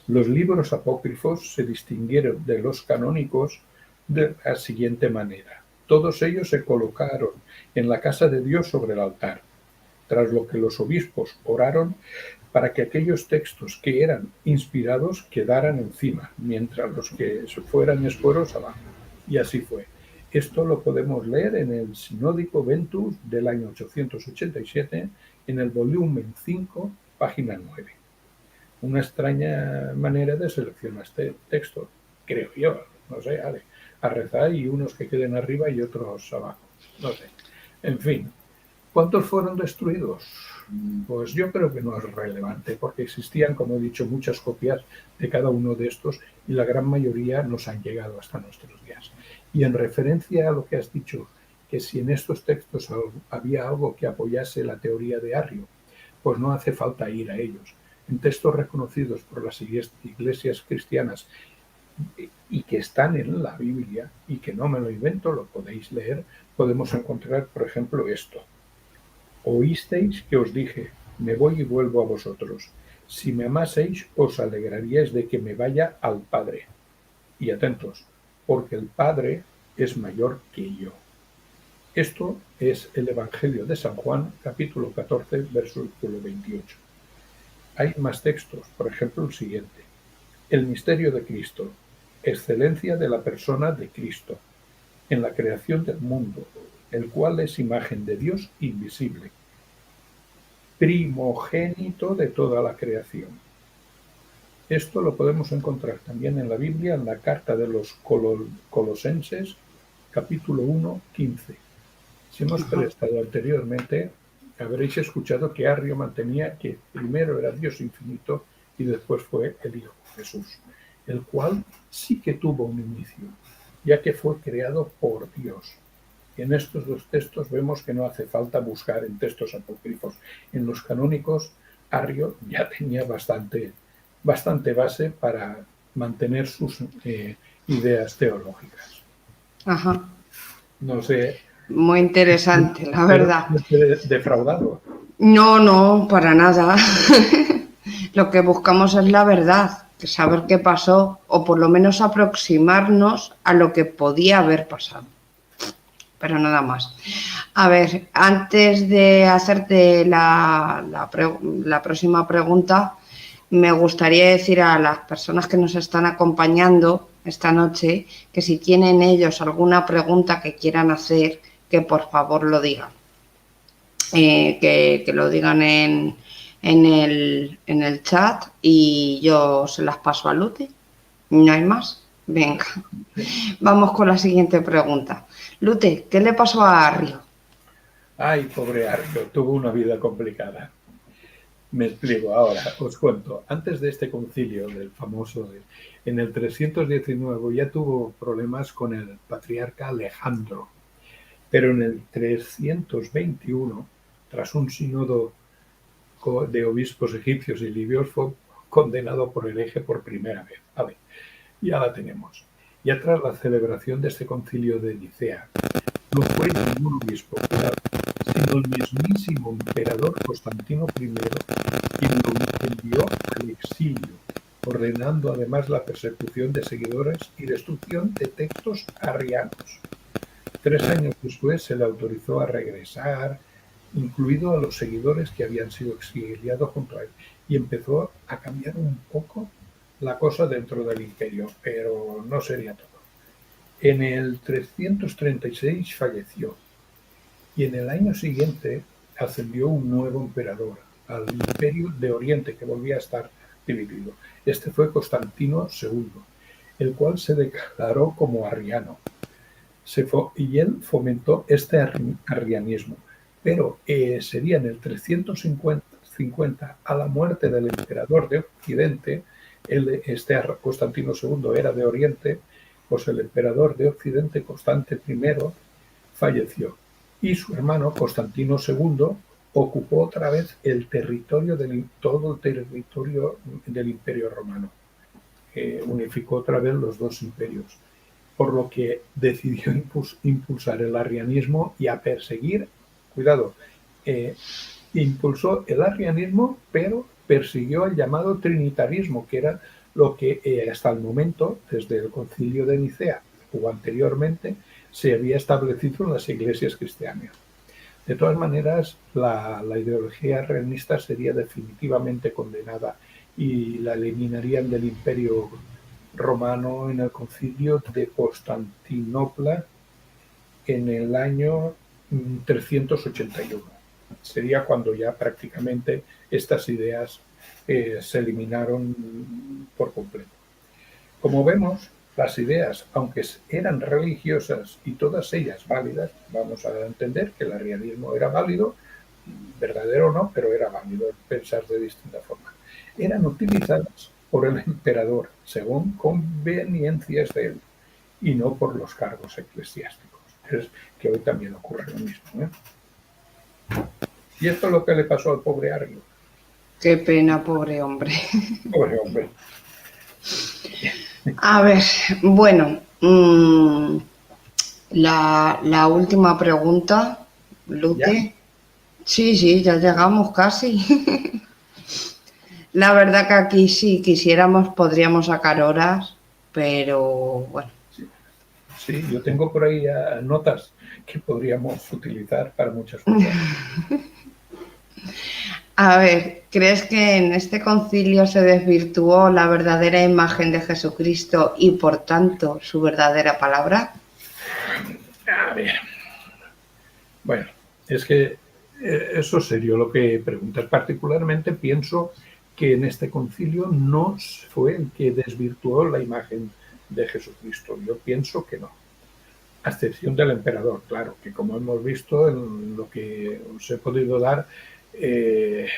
los libros apócrifos se distinguieron de los canónicos de la siguiente manera. Todos ellos se colocaron en la casa de Dios sobre el altar, tras lo que los obispos oraron para que aquellos textos que eran inspirados quedaran encima, mientras los que fueran espueros abajo. Y así fue. Esto lo podemos leer en el Sinódico Ventus del año 887, en el volumen 5, página 9. Una extraña manera de seleccionar este texto, creo yo, no sé, a rezar, y unos que queden arriba y otros abajo, no sé. En fin, ¿cuántos fueron destruidos? Pues yo creo que no es relevante, porque existían, como he dicho, muchas copias de cada uno de estos y la gran mayoría nos han llegado hasta nuestros días. Y en referencia a lo que has dicho, que si en estos textos había algo que apoyase la teoría de Arrio, pues no hace falta ir a ellos. En textos reconocidos por las iglesias cristianas y que están en la Biblia, y que no me lo invento, lo podéis leer, podemos encontrar, por ejemplo, esto. Oísteis que os dije, me voy y vuelvo a vosotros. Si me amaseis, os alegraríais de que me vaya al Padre. Y atentos, porque el Padre es mayor que yo. Esto es el Evangelio de San Juan, capítulo 14, versículo 28. Hay más textos, por ejemplo, el siguiente. El misterio de Cristo, excelencia de la persona de Cristo, en la creación del mundo, el cual es imagen de Dios invisible, primogénito de toda la creación. Esto lo podemos encontrar también en la Biblia, en la carta de los Colosenses, capítulo 1, 15. Si hemos prestado anteriormente, habréis escuchado que Arrio mantenía que primero era Dios infinito y después fue el Hijo Jesús, el cual sí que tuvo un inicio, ya que fue creado por Dios. Y en estos dos textos vemos que no hace falta buscar en textos apócrifos. En los canónicos, Arrio ya tenía bastante base para mantener sus ideas teológicas. Ajá. No sé. Muy interesante, la verdad. ¿Defraudado? No, para nada. Lo que buscamos es la verdad, saber qué pasó, o por lo menos aproximarnos a lo que podía haber pasado. Pero nada más. A ver, antes de hacerte la próxima pregunta, me gustaría decir a las personas que nos están acompañando esta noche que si tienen ellos alguna pregunta que quieran hacer, que por favor lo digan. Que lo digan en el chat y yo se las paso a Lute. ¿No hay más? Venga, vamos con la siguiente pregunta. Lute, ¿qué le pasó a Arrio? Ay, pobre Arrio, tuvo una vida complicada. Me explico ahora, os cuento. Antes de este concilio del famoso, en el 319 ya tuvo problemas con el patriarca Alejandro, pero en el 321, tras un sínodo de obispos egipcios y libios, fue condenado por hereje por primera vez. Vale, ya la tenemos. Ya tras la celebración de este concilio de Nicea, no fue ningún obispo, sino el mismísimo emperador Constantino I quien lo envió al exilio, ordenando además la persecución de seguidores y destrucción de textos arrianos. 3 años después se le autorizó a regresar incluido a los seguidores que habían sido exiliados junto a él. Y empezó a cambiar un poco la cosa dentro del imperio, pero no sería todo. En el 336 falleció y en el año siguiente ascendió un nuevo emperador al imperio de Oriente, que volvía a estar dividido. Este fue Constantino II, el cual se declaró como arriano. Y él fomentó este arrianismo. Pero sería en el 350, a la muerte del emperador de Occidente, Constantino II era de Oriente, pues el emperador de Occidente, Constante I, falleció. Y su hermano, Constantino II, ocupó otra vez todo el territorio del Imperio Romano. Unificó otra vez los dos imperios, por lo que decidió impulsar el arrianismo y a perseguir, cuidado, impulsó el arrianismo, pero persiguió el llamado trinitarismo, que era lo que hasta el momento, desde el Concilio de Nicea o anteriormente, se había establecido en las iglesias cristianas. De todas maneras, la ideología arrianista sería definitivamente condenada y la eliminarían del Imperio Romano en el Concilio de Constantinopla en el año 381. Sería cuando ya prácticamente estas ideas se eliminaron por completo. Como vemos, las ideas, aunque eran religiosas y todas ellas válidas, vamos a entender que el arrianismo era válido, verdadero o no, pero era válido pensar de distinta forma, eran utilizadas por el emperador según conveniencias de él y no por los cargos eclesiásticos. Es que hoy también ocurre lo mismo, ¿eh? Y esto es lo que le pasó al pobre Arrio. Qué pena, pobre hombre. Pobre hombre. A ver, bueno, la última pregunta, Lute. Sí, ya llegamos casi. La verdad que aquí si quisiéramos podríamos sacar horas, pero bueno. Sí, yo tengo por ahí notas que podríamos utilizar para muchas cosas. A ver, ¿crees que en este concilio se desvirtuó la verdadera imagen de Jesucristo y por tanto su verdadera palabra? A ver, bueno, es que eso sería lo que preguntas. Particularmente pienso que en este concilio no fue el que desvirtuó la imagen de Jesucristo. Yo pienso que no. A excepción del emperador, claro, que como hemos visto en lo que os he podido dar, es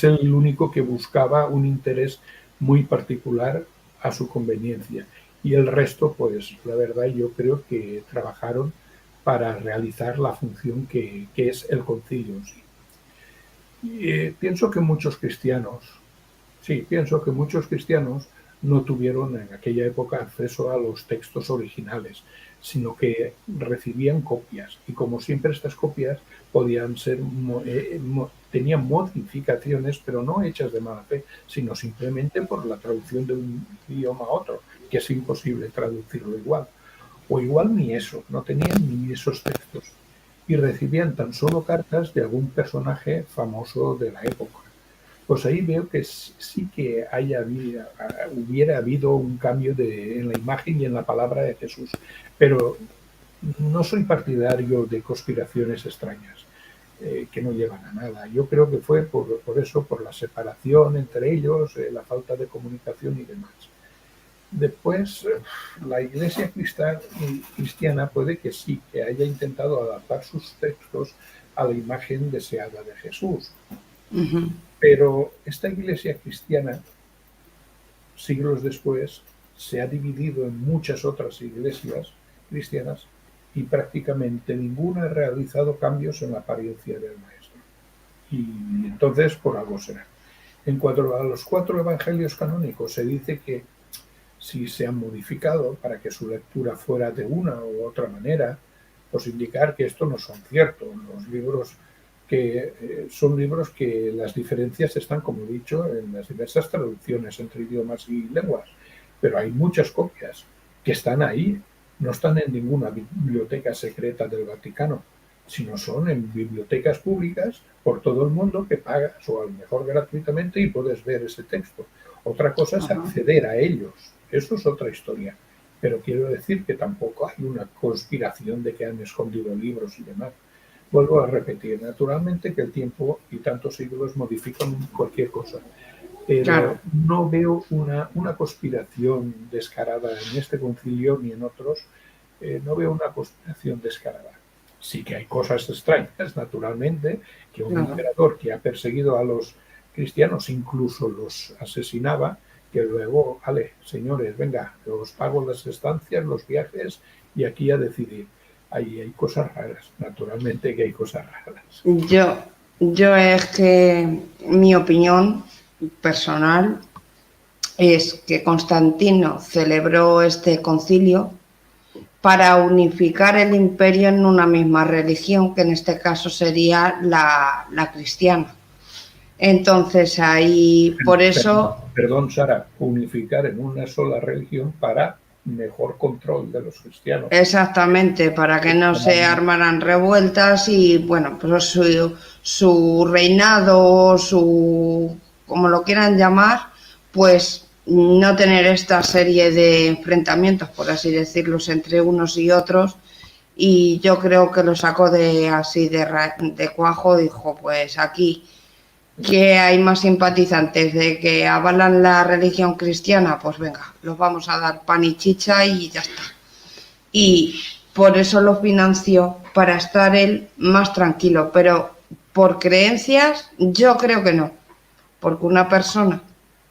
el único que buscaba un interés muy particular a su conveniencia. Y el resto, pues la verdad, yo creo que trabajaron para realizar la función que es el concilio en sí. Y pienso que muchos cristianos no tuvieron en aquella época acceso a los textos originales, sino que recibían copias. Y como siempre estas copias podían ser, tenían modificaciones, pero no hechas de mala fe, sino simplemente por la traducción de un idioma a otro, que es imposible traducirlo igual. O igual ni eso, no tenían ni esos textos. Y recibían tan solo cartas de algún personaje famoso de la época. Pues ahí veo que sí que hubiera habido un cambio en la imagen y en la palabra de Jesús, pero no soy partidario de conspiraciones extrañas que no llevan a nada. Yo creo que fue por eso, por la separación entre ellos, la falta de comunicación y demás. Después, la Iglesia cristiana puede que sí, que haya intentado adaptar sus textos a la imagen deseada de Jesús. Uh-huh. Pero esta Iglesia cristiana, siglos después, se ha dividido en muchas otras iglesias cristianas y prácticamente ninguna ha realizado cambios en la apariencia del Maestro. Y entonces, por algo será. En cuanto a los 4 evangelios canónicos, se dice que si se han modificado para que su lectura fuera de una u otra manera, pues indicar que esto no son ciertos. Los libros que son libros que las diferencias están, como he dicho, en las diversas traducciones entre idiomas y lenguas, pero hay muchas copias que están ahí, no están en ninguna biblioteca secreta del Vaticano, sino son en bibliotecas públicas por todo el mundo que pagas o a lo mejor gratuitamente y puedes ver ese texto. Otra cosa es acceder a ellos, eso es otra historia. Pero quiero decir que tampoco hay una conspiración de que han escondido libros y demás. Vuelvo a repetir, naturalmente que el tiempo y tantos siglos modifican cualquier cosa. Pero claro, no veo una conspiración descarada en este concilio ni en otros. No veo una conspiración descarada. Sí que hay cosas extrañas, naturalmente, que un emperador que ha perseguido a los cristianos, incluso los asesinaba, que luego, vale, señores, venga, os pago las estancias, los viajes y aquí a decidir. Hay cosas raras, naturalmente que hay cosas raras. Yo es que mi opinión personal es que Constantino celebró este concilio para unificar el imperio en una misma religión, que en este caso sería la cristiana. Entonces ahí, por eso... Perdón, Sara, unificar en una sola religión para mejor control de los cristianos. Exactamente, para que no se armaran revueltas y, bueno, pues su reinado, como lo quieran llamar, pues no tener esta serie de enfrentamientos, por así decirlo, entre unos y otros. Y yo creo que lo sacó de cuajo, dijo, pues aquí que hay más simpatizantes de que avalan la religión cristiana, pues venga, los vamos a dar pan y chicha y ya está. Y por eso lo financió, para estar él más tranquilo, pero por creencias yo creo que no, porque una persona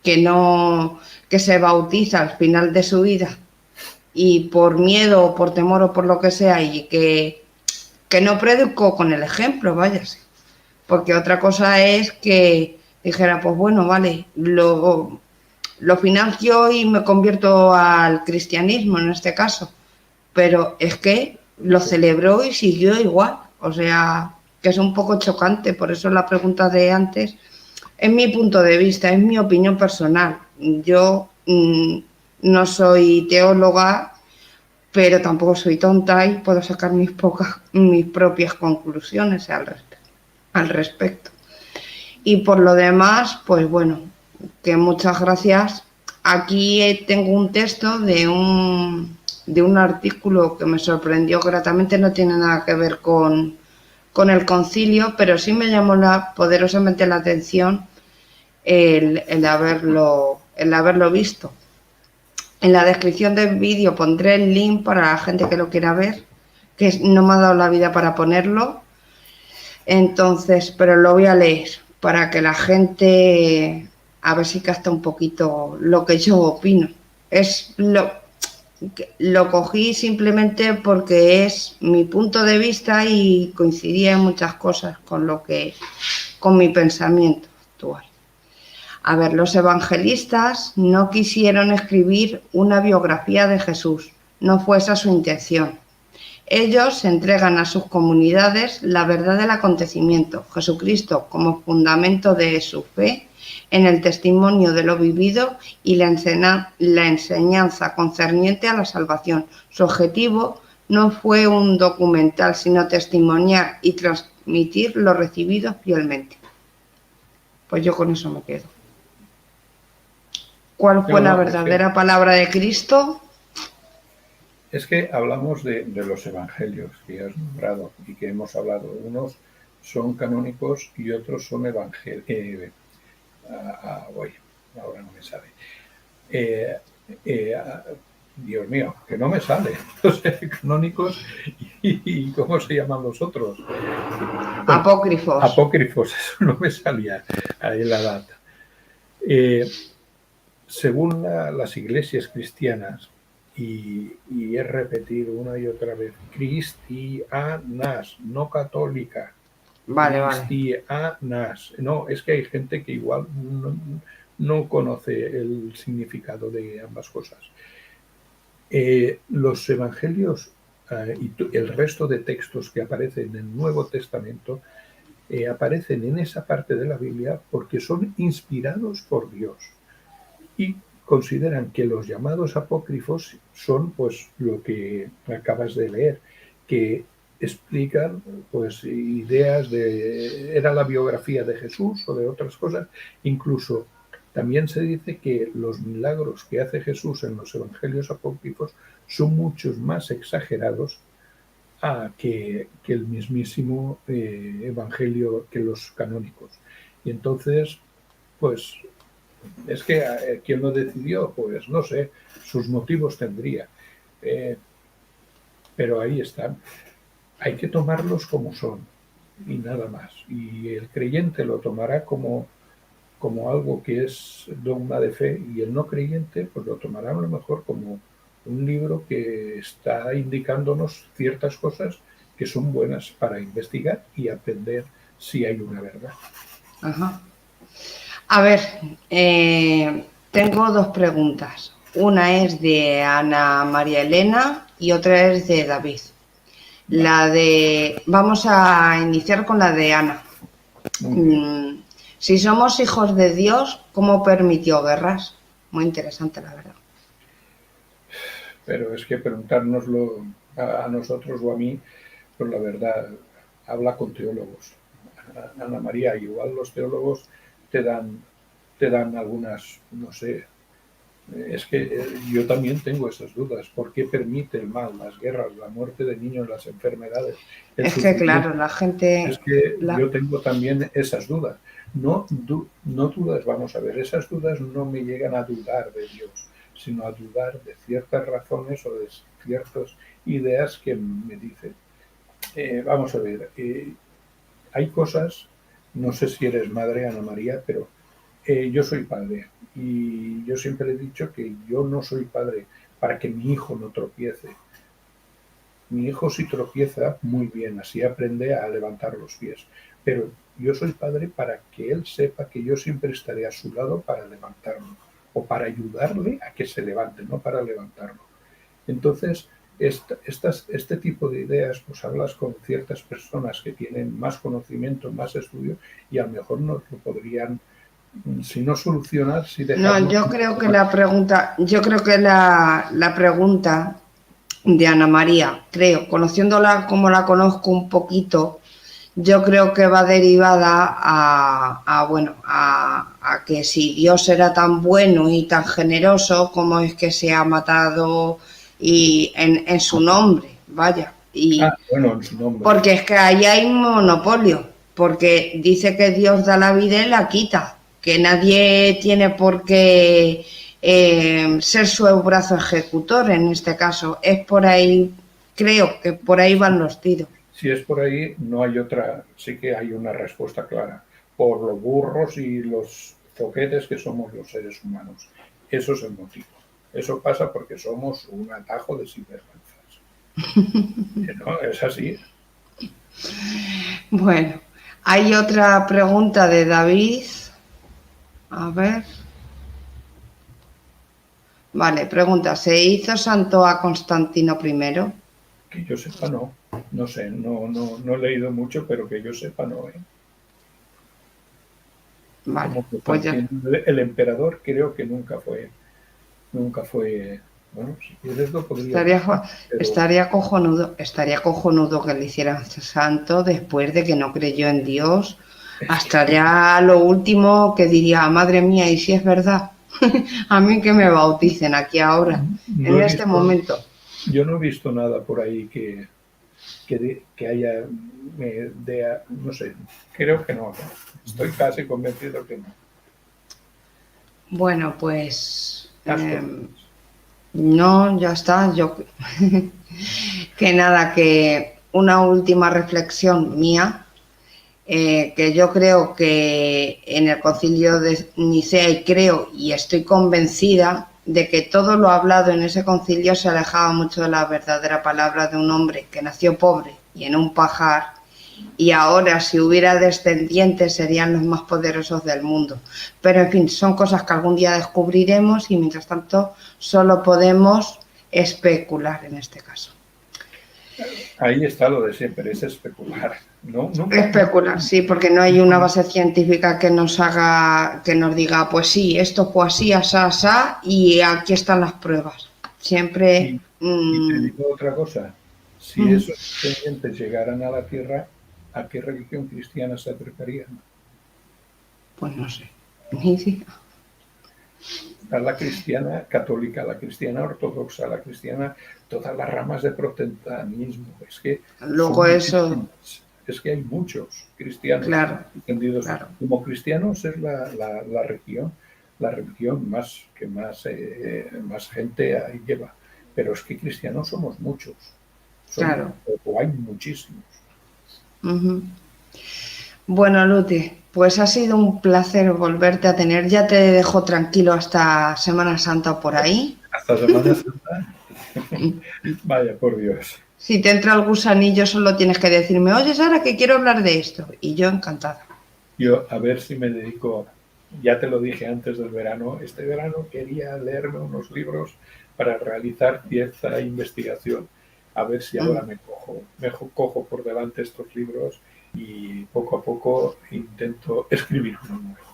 que se bautiza al final de su vida y por miedo o por temor o por lo que sea y que no predicó con el ejemplo, váyase. Porque otra cosa es que dijera, pues bueno, vale, lo financio y me convierto al cristianismo en este caso. Pero es que lo celebró y siguió igual. O sea, que es un poco chocante. Por eso la pregunta de antes es mi punto de vista, es mi opinión personal. Yo no soy teóloga, pero tampoco soy tonta y puedo sacar mis propias conclusiones al respecto. Y por lo demás, pues bueno, que muchas gracias. Aquí tengo un texto de un artículo que me sorprendió gratamente, no tiene nada que ver con el concilio, pero sí me llamó poderosamente la atención el haberlo visto. En la descripción del vídeo pondré el link para la gente que lo quiera ver, que no me ha dado la vida para ponerlo. Entonces, pero lo voy a leer para que la gente a ver si capta un poquito lo que yo opino. Lo cogí simplemente porque es mi punto de vista y coincidía en muchas cosas con mi pensamiento actual. A ver, los evangelistas no quisieron escribir una biografía de Jesús, no fue esa su intención. Ellos entregan a sus comunidades la verdad del acontecimiento, Jesucristo como fundamento de su fe, en el testimonio de lo vivido y la enseñanza concerniente a la salvación. Su objetivo no fue un documental, sino testimoniar y transmitir lo recibido fielmente. Pues yo con eso me quedo. ¿Cuál fue la verdadera palabra de Cristo? Es que hablamos de los evangelios que has nombrado y que hemos hablado. Unos son canónicos y otros son evangelios. Ahora no me sale. Dios mío, que no me sale. Los canónicos y ¿cómo se llaman los otros? Apócrifos. Apócrifos, eso no me salía ahí la data. Según las iglesias cristianas, y he repetido una y otra vez, cristianas, no católica. Vale. Cristianas. No, es que hay gente que igual no conoce el significado de ambas cosas. Los evangelios y el resto de textos que aparecen en el Nuevo Testamento aparecen en esa parte de la Biblia porque son inspirados por Dios. Y consideran que los llamados apócrifos son pues lo que acabas de leer, que explican pues ideas era la biografía de Jesús o de otras cosas. Incluso también se dice que los milagros que hace Jesús en los evangelios apócrifos son muchos más exagerados que el mismísimo evangelio, que los canónicos. Y entonces, pues, es que ¿quién lo decidió? Pues no sé, sus motivos tendría. Pero ahí están. Hay que tomarlos como son y nada más. Y el creyente lo tomará como algo que es dogma de fe, y el no creyente pues lo tomará a lo mejor como un libro que está indicándonos ciertas cosas que son buenas para investigar y aprender si hay una verdad. Ajá. A ver, tengo dos preguntas. Una es de Ana María Elena y otra es de David. Vamos a iniciar con la de Ana. Si somos hijos de Dios, ¿cómo permitió guerras? Muy interesante, la verdad. Pero es que preguntárnoslo a nosotros o a mí, pues la verdad, habla con teólogos. Ana María, igual los teólogos te dan algunas, no sé. Es que yo también tengo esas dudas. ¿Por qué permite el mal, las guerras, la muerte de niños, las enfermedades? Es que claro, la gente... Es que yo tengo también esas dudas. No dudas, vamos a ver, esas dudas no me llegan a dudar de Dios, sino a dudar de ciertas razones o de ciertas ideas que me dicen. Vamos a ver, hay cosas, no sé si eres madre, Ana María, pero yo soy padre. Y yo siempre he dicho que yo no soy padre para que mi hijo no tropiece. Mi hijo si tropieza, muy bien, así aprende a levantar los pies. Pero yo soy padre para que él sepa que yo siempre estaré a su lado para levantarlo, o para ayudarle a que se levante, no para levantarlo. Entonces, este tipo de ideas, pues hablas con ciertas personas que tienen más conocimiento, más estudio, y a lo mejor nos lo podrían... Si no solucionar, si dejarlo... No, yo creo que la pregunta de Ana María, conociéndola como la conozco un poquito, yo creo que va derivada a que si Dios era tan bueno y tan generoso, ¿cómo es que se ha matado en su nombre? Vaya. En su nombre. Porque es que ahí hay un monopolio, porque dice que Dios da la vida y la quita, que nadie tiene por qué ser su brazo ejecutor en este caso. Es por ahí, creo que por ahí van los tiros. Si es por ahí, no hay otra, sí que hay una respuesta clara. Por los burros y los zoquetes que somos los seres humanos. Eso es el motivo. Eso pasa porque somos un atajo de sinvergüenzas. ¿No? Es así. Bueno, hay otra pregunta de David. A ver. Vale, pregunta, ¿se hizo santo a Constantino I? Que yo sepa, no. No sé, no he leído mucho, pero que yo sepa, no. Vale, pues ya. El emperador creo que nunca fue. Bueno, si quieres lo podría... Estaría cojonudo que le hicieran santo después de que no creyó en Dios. Hasta ya lo último que diría, madre mía, ¿y si es verdad? A mí que me bauticen aquí ahora, en este momento. Yo no he visto nada por ahí que haya, no sé, creo que no. Estoy casi convencido que no. Bueno, pues... no, ya está. Que nada, que una última reflexión mía. Que yo creo que en el Concilio de Nicea, y creo y estoy convencida de que todo lo hablado en ese concilio se alejaba mucho de la verdadera palabra de un hombre que nació pobre y en un pajar, y ahora si hubiera descendientes serían los más poderosos del mundo. Pero en fin, son cosas que algún día descubriremos y mientras tanto solo podemos especular en este caso. Ahí está lo de siempre, es especular. No, especular, sí, porque no hay una base científica que nos diga, pues sí, esto fue así, asá, y aquí están las pruebas. Siempre... Y te digo otra cosa, Si esos descendientes llegaran a la Tierra, ¿a qué religión cristiana se acercarían? Pues no sé, ni idea. A la cristiana católica, la cristiana ortodoxa, la cristiana, todas las ramas de protestantismo. Es que luego eso... Es que hay muchos cristianos, claro, entendidos claro. como cristianos. Es la religión más gente ahí lleva. Pero es que cristianos somos muchos. Claro. O hay muchísimos. Bueno, Lute, pues ha sido un placer volverte a tener. Ya te dejo tranquilo hasta Semana Santa por ahí. ¿Hasta Semana Santa? Vaya, por Dios. Si te entra el gusanillo, solo tienes que decirme, oye, Sara, que quiero hablar de esto. Y yo encantada. Yo, a ver si me dedico, ya te lo dije antes del verano, este verano quería leerme unos libros para realizar cierta investigación. A ver si ahora me cojo por delante estos libros y poco a poco intento escribir uno nuevo.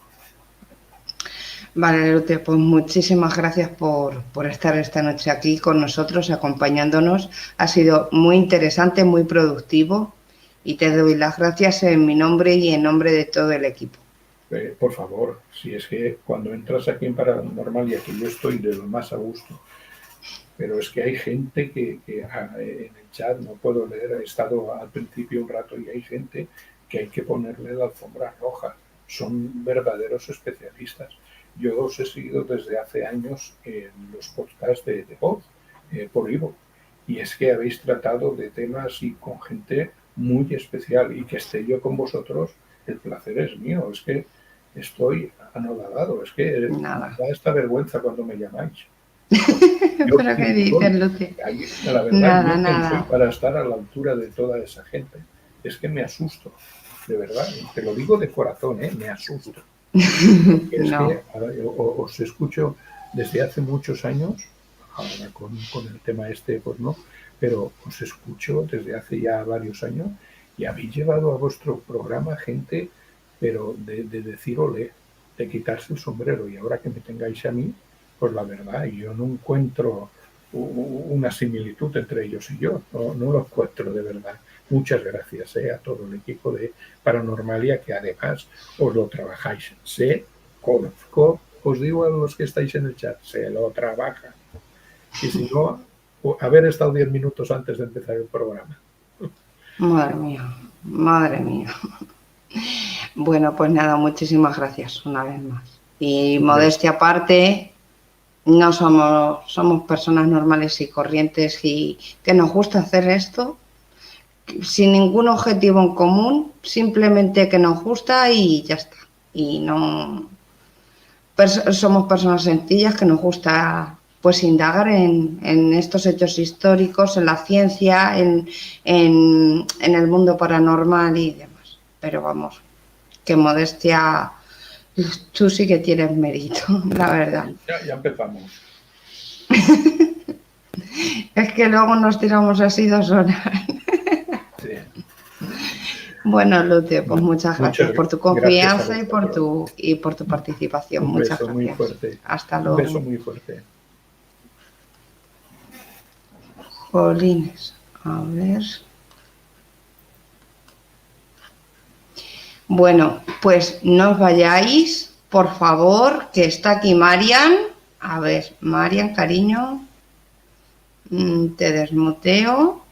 Vale, Lute, pues muchísimas gracias por estar esta noche aquí con nosotros, acompañándonos. Ha sido muy interesante, muy productivo y te doy las gracias en mi nombre y en nombre de todo el equipo. Por favor, si es que cuando entras aquí en Paranormalia, que yo estoy de lo más a gusto, pero es que hay gente que en el chat no puedo leer, he estado al principio un rato y hay gente que hay que ponerle la alfombra roja. Son verdaderos especialistas. Yo os he seguido desde hace años en los podcasts de voz por iVoox, y es que habéis tratado de temas y con gente muy especial, y que esté yo con vosotros, el placer es mío. Es que estoy anodado, es que me da esta vergüenza cuando me llamáis. ¿Pero qué dices, Lute? La verdad, nada. Soy para estar a la altura de toda esa gente. Es que me asusto, de verdad, te lo digo de corazón, me asusto. Es no. Que ahora os escucho desde hace muchos años, ahora con el tema pues no, pero os escucho desde hace ya varios años y habéis llevado a vuestro programa gente, pero de decir olé, de quitarse el sombrero, y ahora que me tengáis a mí, pues la verdad, yo no encuentro una similitud entre ellos y yo, no lo encuentro de verdad. Muchas gracias a todo el equipo de Paranormalia, que además os lo trabajáis. Conozco, os digo a los que estáis en el chat, se lo trabajan. Y si no, haber estado 10 minutos antes de empezar el programa. Madre mía, madre mía. Bueno, pues nada, muchísimas gracias una vez más. Y modestia aparte, no somos personas normales y corrientes y que nos gusta hacer esto sin ningún objetivo en común, simplemente que nos gusta y ya está. Y no somos personas sencillas que nos gusta pues indagar en estos hechos históricos, en la ciencia, en el mundo paranormal y demás. Pero vamos, que modestia, tú sí que tienes mérito, la verdad. Ya empezamos. Es que luego nos tiramos así 2 horas. Sí. Bueno, Lute, pues muchas gracias por tu confianza y por tu participación. Muchas gracias. Muy fuerte. Hasta luego. Un beso muy fuerte. Jolines, a ver. Bueno, pues no os vayáis, por favor, que está aquí Marian. A ver, Marian, cariño, te desmuteo.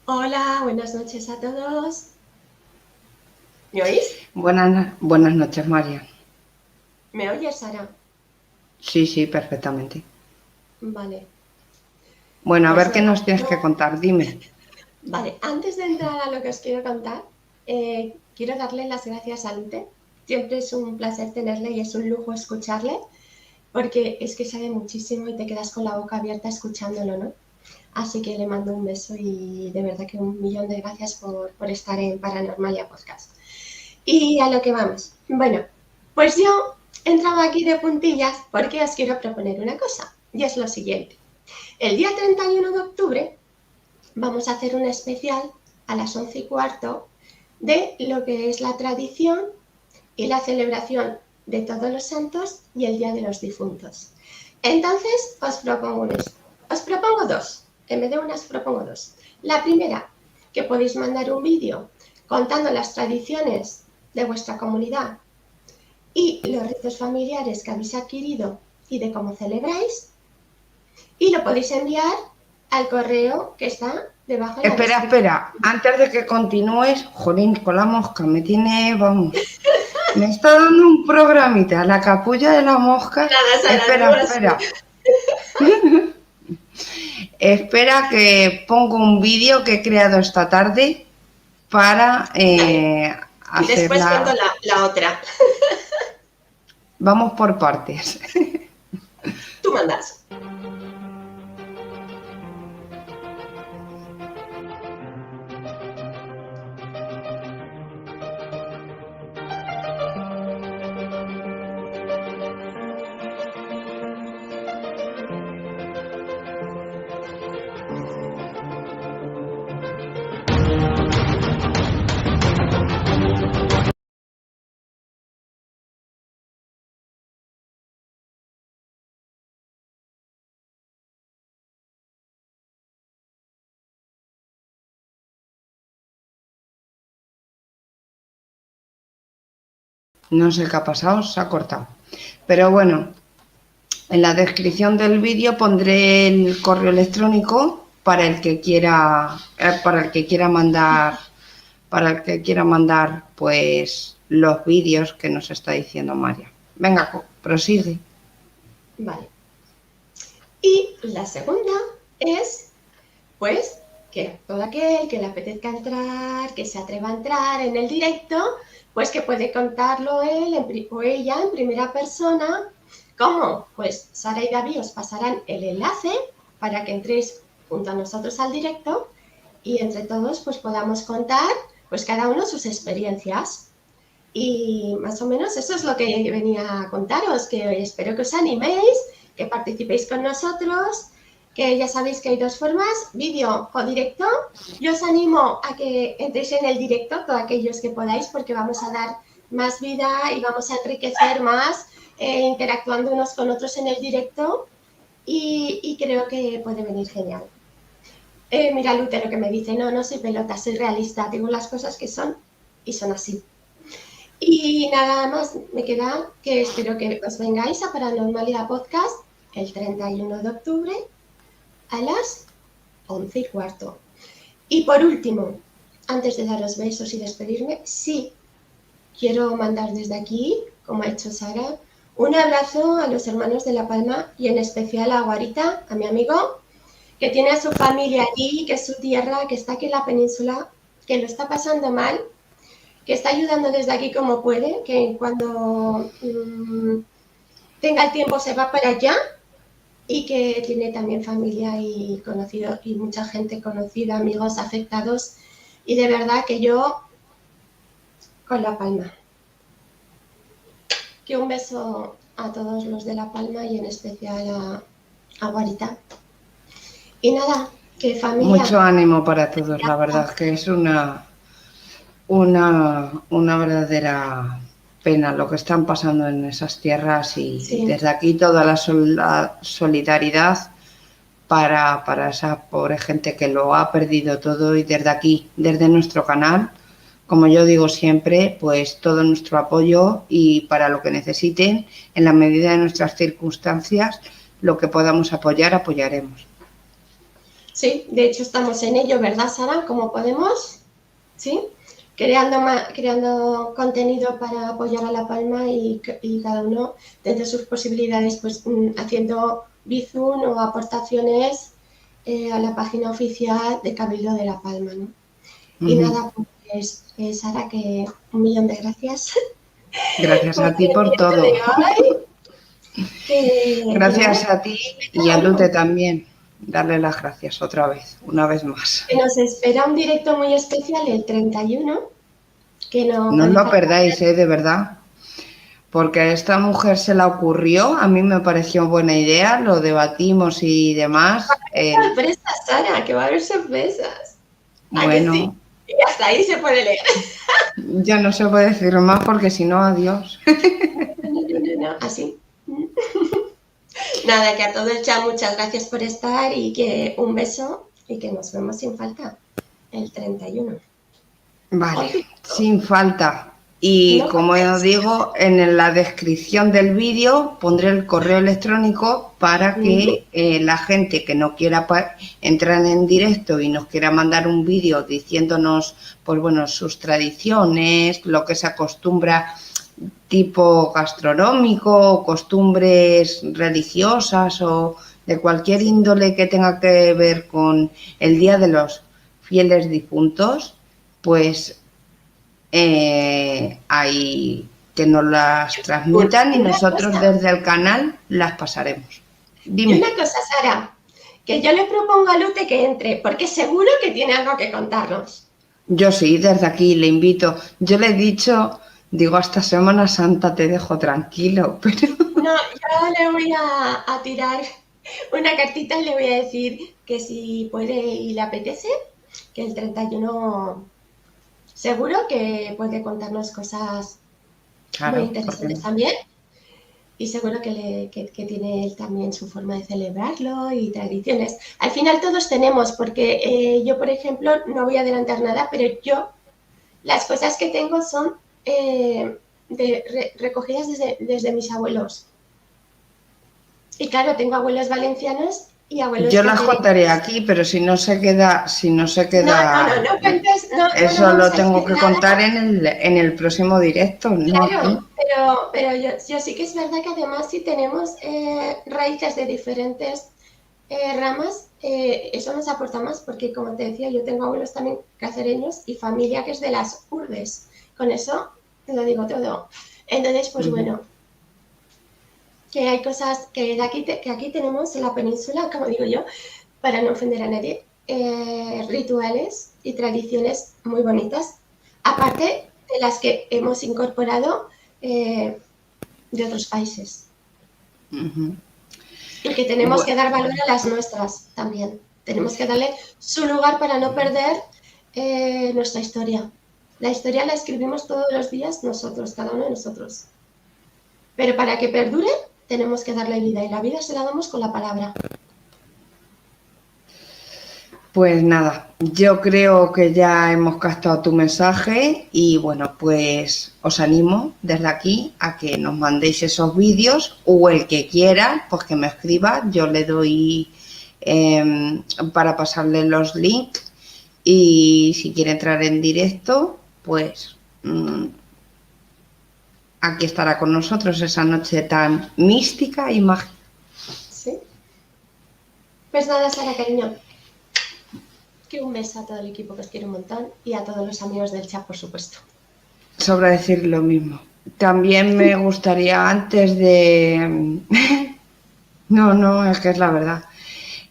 Hola, buenas noches a todos. ¿Me oís? Buenas noches, Marian. ¿Me oyes, Sara? Sí, perfectamente. Vale. Bueno, a ver qué nos tienes que contar, dime. Vale, antes de entrar a lo que os quiero contar, quiero darle las gracias a Lute. Siempre es un placer tenerle y es un lujo escucharle, porque es que sabe muchísimo y te quedas con la boca abierta escuchándolo, ¿no? Así que le mando un beso y de verdad que 1.000.000 de gracias por estar en Paranormalia Podcast. Y a lo que vamos. Bueno, pues yo entraba aquí de puntillas porque os quiero proponer una cosa, y es lo siguiente. El día 31 de octubre vamos a hacer un especial a las 11:15 de lo que es la tradición y la celebración de Todos los Santos y el Día de los Difuntos. Entonces os propongo 2. en vez de una os propongo dos. La primera, que podéis mandar un vídeo contando las tradiciones de vuestra comunidad y los ritos familiares que habéis adquirido y de cómo celebráis, y lo podéis enviar al correo que está debajo de la descripción. Espera, antes de que continúes, jolín, con la mosca, me tiene, vamos, me está dando un programita, la capulla de la mosca. Nada, Sara, Espera. Espera que pongo un vídeo que he creado esta tarde para hacer después cuento la otra. Vamos por partes. Tú mandas. No sé qué ha pasado, se ha cortado. Pero bueno, en la descripción del vídeo pondré el correo electrónico para el que quiera, mandar, pues los vídeos que nos está diciendo María. Venga, prosigue. Vale. Y la segunda es, pues, que todo aquel que le apetezca entrar, que se atreva a entrar en el directo, pues que puede contarlo él o ella en primera persona. ¿Cómo? Pues Sara y David os pasarán el enlace para que entréis junto a nosotros al directo y entre todos pues podamos contar pues cada uno sus experiencias. Y más o menos eso es lo que venía a contaros, que espero que os animéis, que participéis con nosotros, que ya sabéis que hay dos formas, vídeo o directo. Yo os animo a que entréis en el directo, todos aquellos que podáis, porque vamos a dar más vida y vamos a enriquecer más interactuando unos con otros en el directo y creo que puede venir genial. Mira Lutero que me dice, no soy pelota, soy realista, digo las cosas que son y son así. Y nada más me queda que espero que os vengáis a Paranormalidad Podcast el 31 de octubre a las 11:15. Y por último, antes de daros besos y despedirme, sí, quiero mandar desde aquí, como ha hecho Sara, un abrazo a los hermanos de La Palma y en especial a Guarita, a mi amigo, que tiene a su familia allí, que es su tierra, que está aquí en la península, que lo está pasando mal, que está ayudando desde aquí como puede, que cuando tenga el tiempo se va para allá y que tiene también familia y conocido y mucha gente conocida, amigos afectados y de verdad que yo con La Palma. Que un beso a todos los de La Palma y en especial a Guarita. Y nada, que familia... Mucho ánimo para todos, la verdad, que es una verdadera pena lo que están pasando en esas tierras y sí. Desde aquí toda la solidaridad para esa pobre gente que lo ha perdido todo y desde aquí, desde nuestro canal, como yo digo siempre, pues todo nuestro apoyo y para lo que necesiten, en la medida de nuestras circunstancias, lo que podamos apoyar, apoyaremos. Sí, de hecho estamos en ello, ¿verdad, Sara? ¿Cómo podemos? ¿Sí? Creando contenido para apoyar a La Palma y cada uno dentro de sus posibilidades, pues haciendo bizum o aportaciones a la página oficial de Cabildo de La Palma, ¿no? Y nada, pues Sara, que 1.000.000 de gracias. Gracias a ti por todo. Gracias a ti y a Lute también. Darle las gracias otra vez, una vez más. Que nos espera un directo muy especial el 31. Que no os lo perdáis, de verdad. Porque a esta mujer se la ocurrió, a mí me pareció buena idea, lo debatimos y demás. Va a haber sorpresas, Sara, que va a haber sorpresas. Bueno. Sí? Y hasta ahí se puede leer. Ya no se puede decir más porque si no, adiós. No, así. Nada, que a todo el chat muchas gracias por estar y que un beso y que nos vemos sin falta el 31. Vale, sin falta. Y No como faltéis. os digo, en la descripción del vídeo pondré el correo electrónico para que la gente que no quiera entrar en directo y nos quiera mandar un vídeo diciéndonos, pues bueno, sus tradiciones, lo que se acostumbra tipo gastronómico, costumbres religiosas o de cualquier índole que tenga que ver con el Día de los Fieles Difuntos, pues hay que nos las transmitan y nosotros desde el canal las pasaremos. Dime. Y una cosa, Sara, que yo le propongo a Lute que entre, porque seguro que tiene algo que contarnos. Yo sí, desde aquí le invito. Yo le he dicho, digo, hasta Semana Santa te dejo tranquilo, pero... No, yo le voy a tirar una cartita y le voy a decir que si puede y le apetece, que el 31 seguro que puede contarnos cosas muy interesantes también. Y seguro que tiene él también su forma de celebrarlo y tradiciones. Al final todos tenemos, porque yo, por ejemplo, no voy a adelantar nada, pero yo las cosas que tengo son recogidas desde mis abuelos. Y claro, tengo abuelos valencianos y abuelos... Yo las contaré aquí, pero si no se queda... No cuentes... Eso lo tengo que contar en el próximo directo. Claro, pero yo sí que es verdad que además si tenemos raíces de diferentes ramas, eso nos aporta más, porque como te decía, yo tengo abuelos también cacereños y familia que es de las urbes. Con eso te lo digo todo. Entonces, pues bueno, que hay cosas que aquí tenemos en la península, como digo yo, para no ofender a nadie, rituales y tradiciones muy bonitas, aparte de las que hemos incorporado de otros países. Y que tenemos que dar valor a las nuestras también. Tenemos que darle su lugar para no perder nuestra historia. La historia la escribimos todos los días nosotros, cada uno de nosotros. Pero para que perdure, tenemos que darle vida, y la vida se la damos con la palabra. Pues nada, yo creo que ya hemos captado tu mensaje y bueno, pues os animo desde aquí a que nos mandéis esos vídeos o el que quiera, pues que me escriba, yo le doy para pasarle los links y si quiere entrar en directo, pues aquí estará con nosotros esa noche tan mística y mágica. Sí. Pues nada, Sara, cariño. Que un beso a todo el equipo que os quiero un montón y a todos los amigos del chat, por supuesto. Sobra decir lo mismo. También me gustaría antes de... no, es que es la verdad.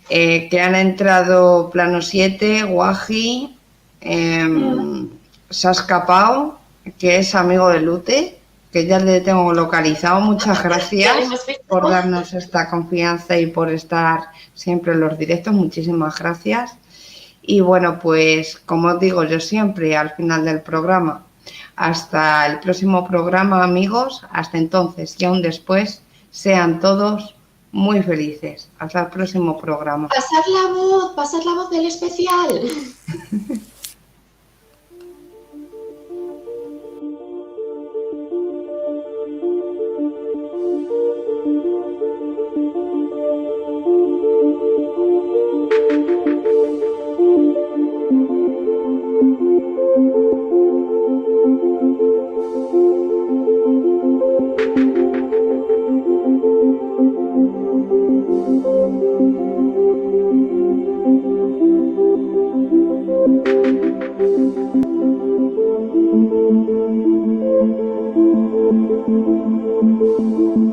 Que han entrado Plano 7, Guaji, Sasca Pau, que es amigo de Lute, que ya le tengo localizado. Muchas gracias por darnos esta confianza y por estar siempre en los directos. Muchísimas gracias. Y bueno, pues como os digo yo siempre al final del programa, hasta el próximo programa, amigos. Hasta entonces y aún después, sean todos muy felices. Hasta el próximo programa. Pasad la voz del especial. Thank you.